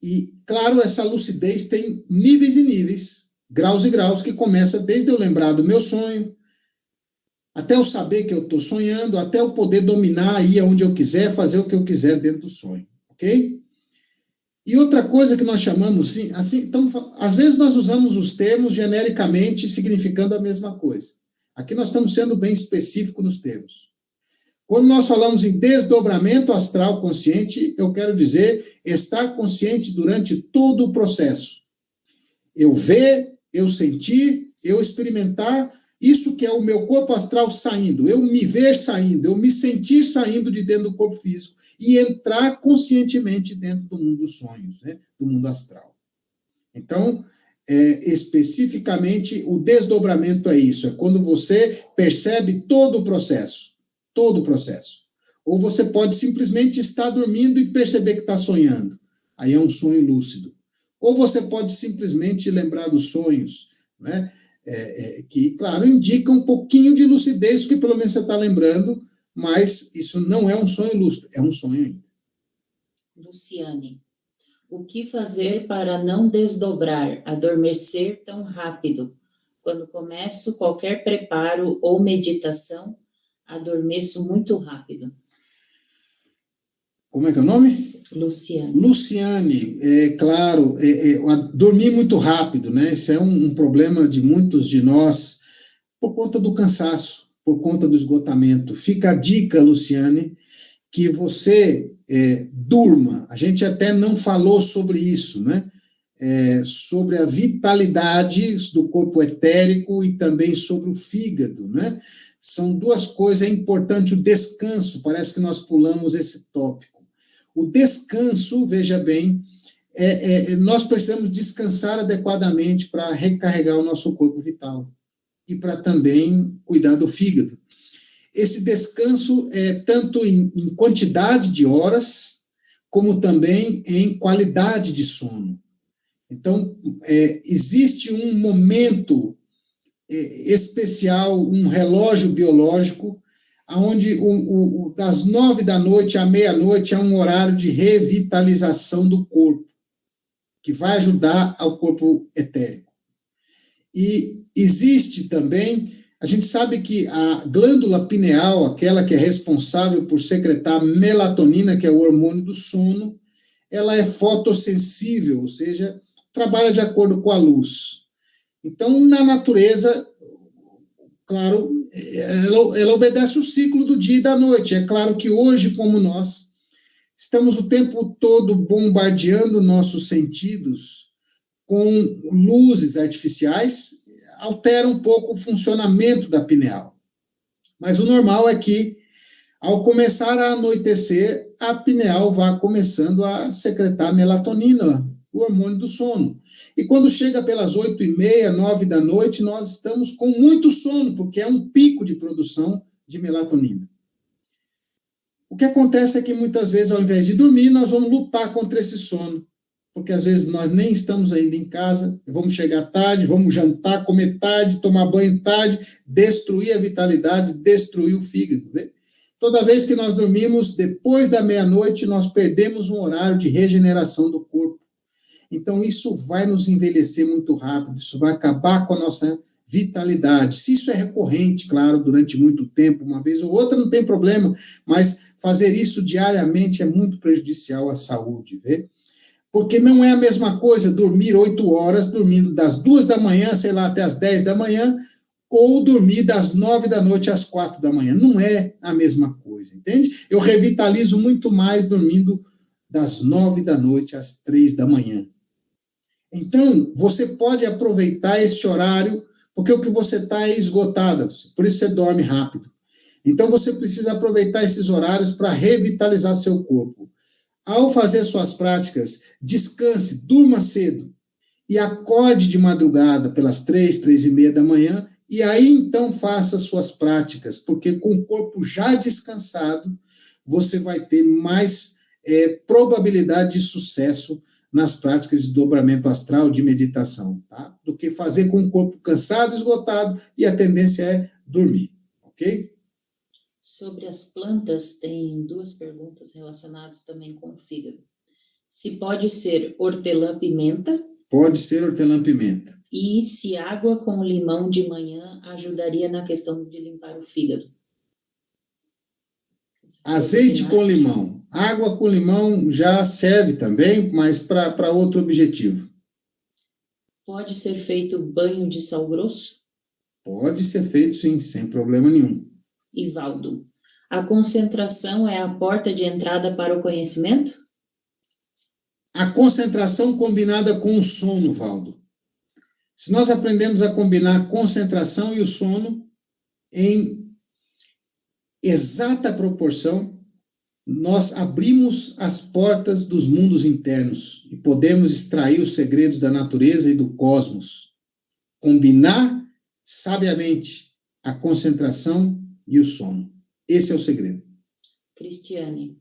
E, claro, essa lucidez tem níveis e níveis, graus e graus, que começa desde eu lembrar do meu sonho, até eu saber que eu estou sonhando, até eu poder dominar, ir aonde eu quiser, fazer o que eu quiser dentro do sonho. Ok? E outra coisa que nós chamamos, assim, então, às vezes nós usamos os termos genericamente, significando a mesma coisa. Aqui nós estamos sendo bem específicos nos termos. Quando nós falamos em desdobramento astral consciente, eu quero dizer estar consciente durante todo o processo. Eu ver, eu sentir, eu experimentar, isso que é o meu corpo astral saindo, eu me ver saindo, eu me sentir saindo de dentro do corpo físico e entrar conscientemente dentro do mundo dos sonhos, né, do mundo astral. Então, especificamente, o desdobramento é isso, é quando você percebe todo o processo. Todo o processo. Ou você pode simplesmente estar dormindo e perceber que está sonhando. Aí é um sonho lúcido. Ou você pode simplesmente lembrar dos sonhos, né? Que, claro, indica um pouquinho de lucidez, porque pelo menos você está lembrando, mas isso não é um sonho lúcido, é um sonho ainda. Luciane, o que fazer para não desdobrar, adormecer tão rápido? Quando começo qualquer preparo ou meditação, adormeço muito rápido. Como é que é o nome? Luciane. Luciane, claro, dormir muito rápido, né? Isso é um problema de muitos de nós por conta do cansaço, por conta do esgotamento. Fica a dica, Luciane, que você durma. A gente até não falou sobre isso, né? Sobre a vitalidade do corpo etérico e também sobre o fígado, né? São duas coisas, é importante o descanso, parece que nós pulamos esse tópico. O descanso, veja bem, nós precisamos descansar adequadamente para recarregar o nosso corpo vital e para também cuidar do fígado. Esse descanso é tanto em quantidade de horas, como também em qualidade de sono. Então, existe um momento especial, um relógio biológico, onde das 9 da noite à meia-noite é um horário de revitalização do corpo, que vai ajudar ao corpo etérico. E existe também, a gente sabe que a glândula pineal, aquela que é responsável por secretar melatonina, que é o hormônio do sono, ela é fotossensível, ou seja, trabalha de acordo com a luz. Então, na natureza, claro, ela obedece o ciclo do dia e da noite. É claro que hoje, como nós, estamos o tempo todo bombardeando nossos sentidos com luzes artificiais, altera um pouco o funcionamento da pineal. Mas o normal é que, ao começar a anoitecer, a pineal vá começando a secretar melatonina, o hormônio do sono. E quando chega pelas 8h30, 9 da noite, nós estamos com muito sono, porque é um pico de produção de melatonina. O que acontece é que muitas vezes, ao invés de dormir, nós vamos lutar contra esse sono, porque às vezes nós nem estamos ainda em casa, vamos chegar tarde, vamos jantar, comer tarde, tomar banho tarde, destruir a vitalidade, destruir o fígado. Né? Toda vez que nós dormimos, depois da meia-noite, nós perdemos um horário de regeneração do corpo. Então, isso vai nos envelhecer muito rápido, isso vai acabar com a nossa vitalidade. Se isso é recorrente, claro, durante muito tempo, uma vez ou outra, não tem problema, mas fazer isso diariamente é muito prejudicial à saúde, vê? Porque não é a mesma coisa dormir 8 horas, dormindo das 2 da manhã, sei lá, até as 10 da manhã, ou dormir das 9 da noite às 4 da manhã. Não é a mesma coisa, entende? Eu revitalizo muito mais dormindo das 9 da noite às 3 da manhã. Então, você pode aproveitar esse horário, porque o que você está é esgotada, por isso você dorme rápido. Então, você precisa aproveitar esses horários para revitalizar seu corpo. Ao fazer suas práticas, descanse, durma cedo e acorde de madrugada pelas 3, 3h30 da manhã, e aí então faça suas práticas, porque com o corpo já descansado, você vai ter mais probabilidade de sucesso nas práticas de dobramento astral, de meditação, tá? Do que fazer com o corpo cansado, esgotado, e a tendência é dormir, ok? Sobre as plantas, tem 2 perguntas relacionadas também com o fígado. Se pode ser hortelã-pimenta? Pode ser hortelã-pimenta. E se água com limão de manhã ajudaria na questão de limpar o fígado? Azeite com limão. Água com limão já serve também, mas para outro objetivo. Pode ser feito banho de sal grosso? Pode ser feito, sim, sem problema nenhum. Ivaldo, a concentração é a porta de entrada para o conhecimento? A concentração combinada com o sono, Valdo. Se nós aprendemos a combinar a concentração e o sono em exata proporção, nós abrimos as portas dos mundos internos e podemos extrair os segredos da natureza e do cosmos. Combinar sabiamente a concentração e o sono. Esse é o segredo. Cristiane,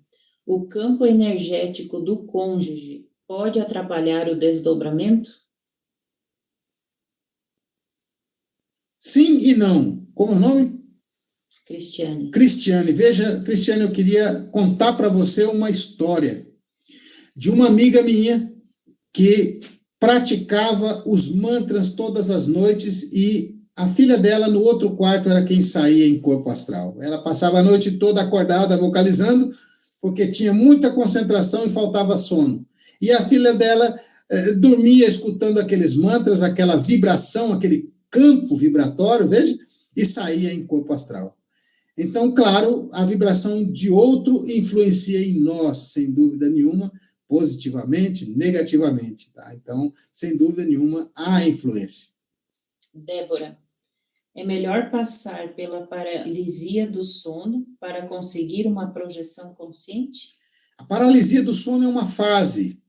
o campo energético do cônjuge pode atrapalhar o desdobramento? Sim e não. Como é o nome? Cristiane. Cristiane. Veja, Cristiane, eu queria contar para você uma história de uma amiga minha que praticava os mantras todas as noites e a filha dela, no outro quarto, era quem saía em corpo astral. Ela passava a noite toda acordada, vocalizando, porque tinha muita concentração e faltava sono. E a filha dela dormia escutando aqueles mantras, aquela vibração, aquele campo vibratório, veja, e saía em corpo astral. Então, claro, a vibração de outro influencia em nós, sem dúvida nenhuma, positivamente, negativamente. Tá? Então, sem dúvida nenhuma, há influência. Débora, é melhor passar pela paralisia do sono para conseguir uma projeção consciente? A paralisia do sono é uma fase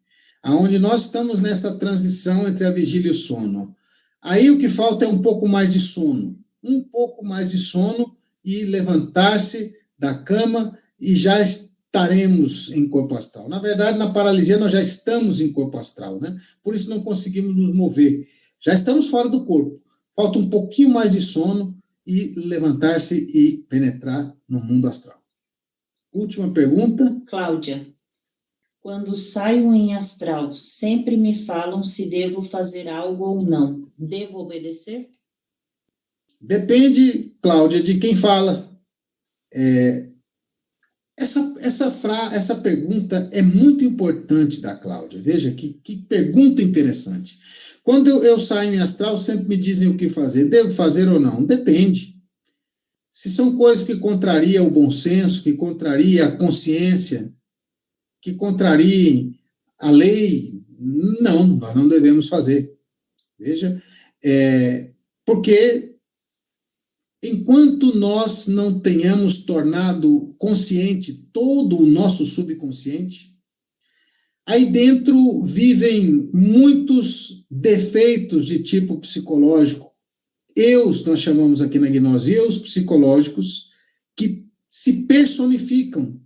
onde nós estamos nessa transição entre a vigília e o sono. Aí o que falta é um pouco mais de sono. Um pouco mais de sono e levantar-se da cama e já estaremos em corpo astral. Na verdade, na paralisia nós já estamos em corpo astral, né? Por isso não conseguimos nos mover. Já estamos fora do corpo. Falta um pouquinho mais de sono e levantar-se e penetrar no mundo astral. Última pergunta. Cláudia, quando saio em astral, sempre me falam se devo fazer algo ou não. Devo obedecer? Depende, Cláudia, de quem fala. Essa pergunta é muito importante da Cláudia. Veja que pergunta interessante. Quando eu saio em astral, sempre me dizem o que fazer. Devo fazer ou não? Depende. Se são coisas que contrariam o bom senso, que contrariam a consciência, que contrariam a lei, não, nós não devemos fazer. Veja, porque enquanto nós não tenhamos tornado consciente todo o nosso subconsciente, aí dentro vivem muitos defeitos de tipo psicológico. Nós chamamos aqui na gnose, psicológicos, que se personificam.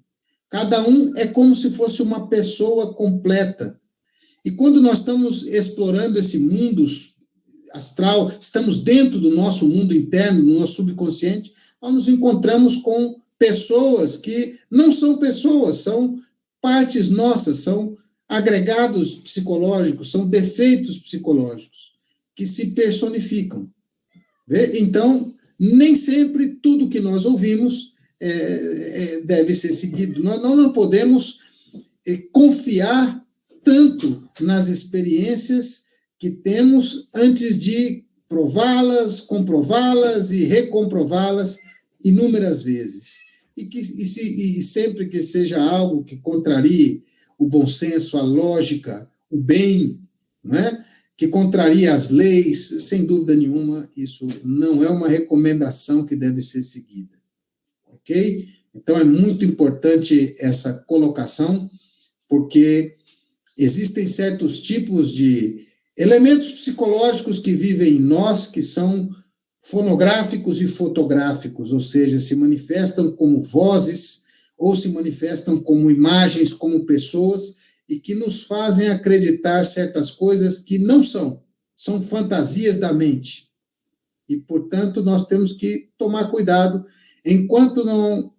Cada um é como se fosse uma pessoa completa. E quando nós estamos explorando esse mundo astral, estamos dentro do nosso mundo interno, do nosso subconsciente, nós nos encontramos com pessoas que não são pessoas, são partes nossas, são agregados psicológicos, são defeitos psicológicos que se personificam. Então, nem sempre tudo que nós ouvimos deve ser seguido. Nós não podemos confiar tanto nas experiências que temos antes de prová-las, comprová-las e recomprová-las inúmeras vezes. E sempre que seja algo que contrarie o bom senso, a lógica, o bem, não é? Que contraria as leis, sem dúvida nenhuma, isso não é uma recomendação que deve ser seguida. Ok? Então, é muito importante essa colocação, porque existem certos tipos de elementos psicológicos que vivem em nós, que são fonográficos e fotográficos, ou seja, se manifestam como vozes, ou se manifestam como imagens, como pessoas, e que nos fazem acreditar certas coisas que não são fantasias da mente. E, portanto, nós temos que tomar cuidado, enquanto não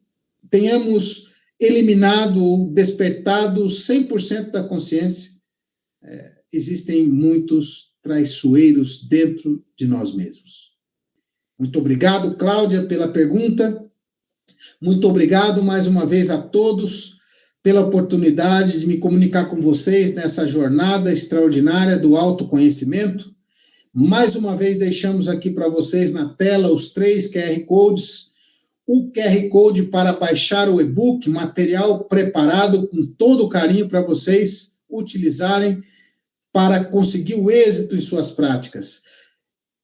tenhamos eliminado ou despertado 100% da consciência, existem muitos traiçoeiros dentro de nós mesmos. Muito obrigado, Cláudia, pela pergunta. Muito obrigado mais uma vez a todos pela oportunidade de me comunicar com vocês nessa jornada extraordinária do autoconhecimento. Mais uma vez deixamos aqui para vocês na tela os 3 QR Codes, o QR Code para baixar o e-book, material preparado com todo carinho para vocês utilizarem para conseguir o êxito em suas práticas.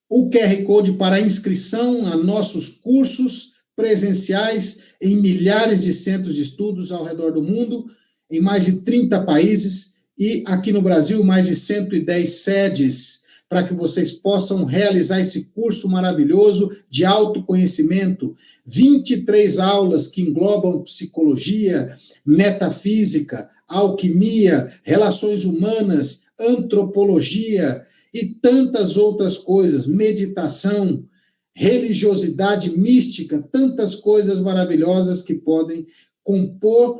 O QR Code para inscrição a nossos cursos presenciais em milhares de centros de estudos ao redor do mundo, em mais de 30 países e aqui no Brasil mais de 110 sedes, para que vocês possam realizar esse curso maravilhoso de autoconhecimento. 23 aulas que englobam psicologia, metafísica, alquimia, relações humanas, antropologia e tantas outras coisas, meditação, religiosidade mística, tantas coisas maravilhosas que podem compor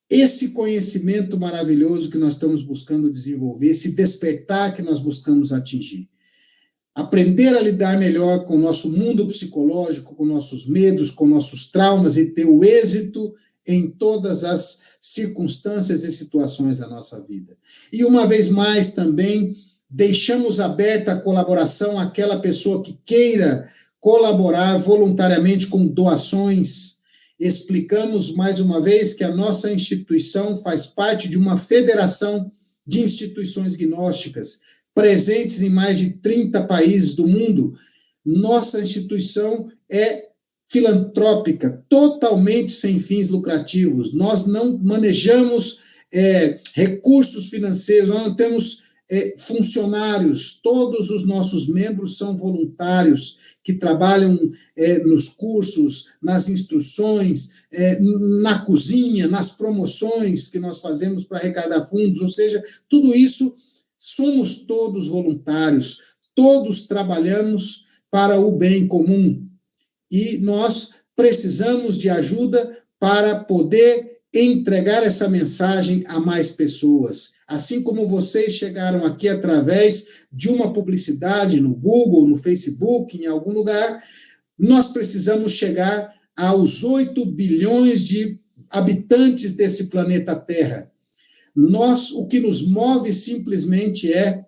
esse conhecimento maravilhoso que nós estamos buscando desenvolver, esse despertar que nós buscamos atingir. Aprender a lidar melhor com o nosso mundo psicológico, com nossos medos, com nossos traumas e ter o êxito em todas as circunstâncias e situações da nossa vida. E uma vez mais também deixamos aberta a colaboração àquela pessoa que queira colaborar voluntariamente com doações. Explicamos mais uma vez que a nossa instituição faz parte de uma federação de instituições gnósticas, presentes em mais de 30 países do mundo. Nossa instituição é filantrópica, totalmente sem fins lucrativos. Nós não manejamos recursos financeiros, nós não temos funcionários, todos os nossos membros são voluntários que trabalham nos cursos, nas instruções, na cozinha, nas promoções que nós fazemos para arrecadar fundos, ou seja, tudo isso somos todos voluntários, todos trabalhamos para o bem comum e nós precisamos de ajuda para poder entregar essa mensagem a mais pessoas. Assim como vocês chegaram aqui através de uma publicidade no Google, no Facebook, em algum lugar, nós precisamos chegar aos 8 bilhões de habitantes desse planeta Terra. O que nos move simplesmente é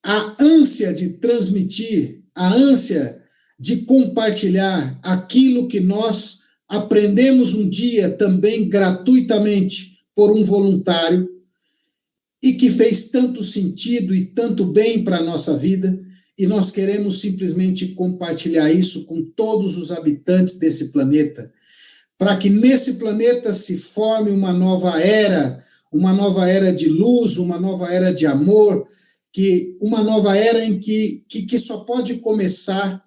a ânsia de transmitir, a ânsia de compartilhar aquilo que nós aprendemos um dia também gratuitamente por um voluntário e que fez tanto sentido e tanto bem para a nossa vida, e nós queremos simplesmente compartilhar isso com todos os habitantes desse planeta, para que nesse planeta se forme uma nova era de luz, uma nova era de amor, uma nova era em que só pode começar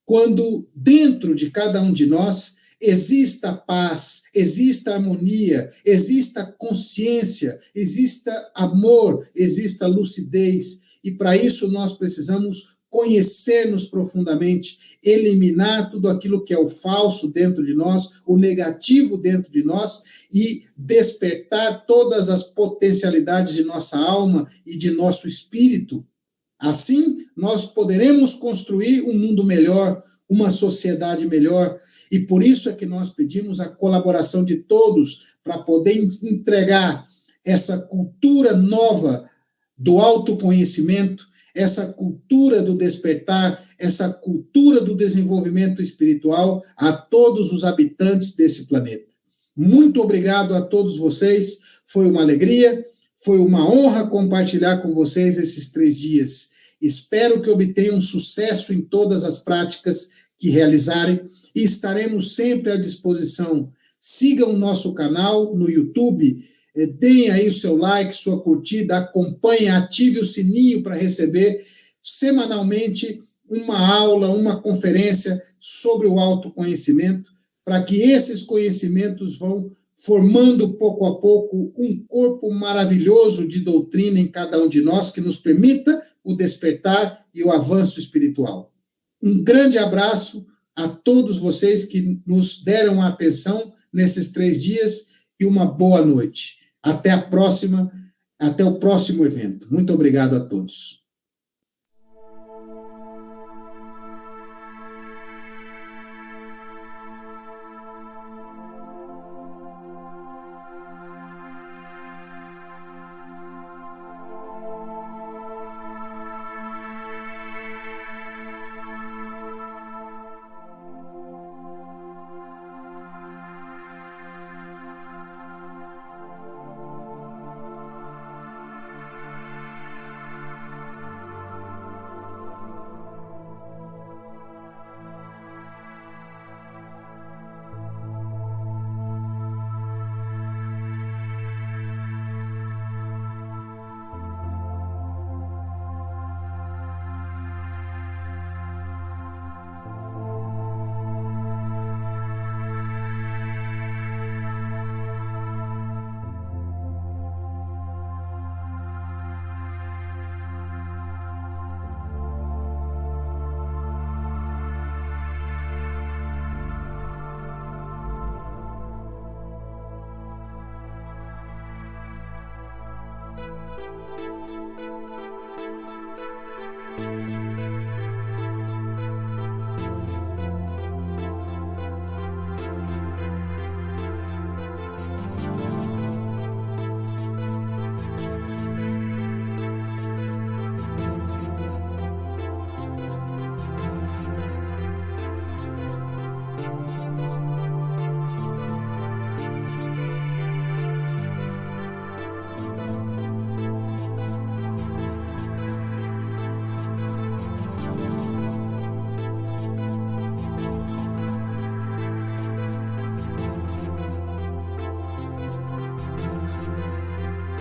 quando dentro de cada um de nós exista paz, exista harmonia, exista consciência, exista amor, exista lucidez. E para isso nós precisamos conhecer-nos profundamente, eliminar tudo aquilo que é o falso dentro de nós, o negativo dentro de nós e despertar todas as potencialidades de nossa alma e de nosso espírito. Assim, nós poderemos construir um mundo melhor, uma sociedade melhor, e por isso é que nós pedimos a colaboração de todos para poder entregar essa cultura nova do autoconhecimento, essa cultura do despertar, essa cultura do desenvolvimento espiritual a todos os habitantes desse planeta. Muito obrigado a todos vocês, foi uma alegria, foi uma honra compartilhar com vocês esses 3 dias. Espero que obtenham sucesso em todas as práticas que realizarem e estaremos sempre à disposição. Sigam o nosso canal no YouTube, deem aí o seu like, sua curtida, acompanhe, ative o sininho para receber semanalmente uma aula, uma conferência sobre o autoconhecimento, para que esses conhecimentos vão formando pouco a pouco um corpo maravilhoso de doutrina em cada um de nós, que nos permita o despertar e o avanço espiritual. Um grande abraço a todos vocês que nos deram atenção nesses 3 dias e uma boa noite. Até a próxima, até o próximo evento. Muito obrigado a todos.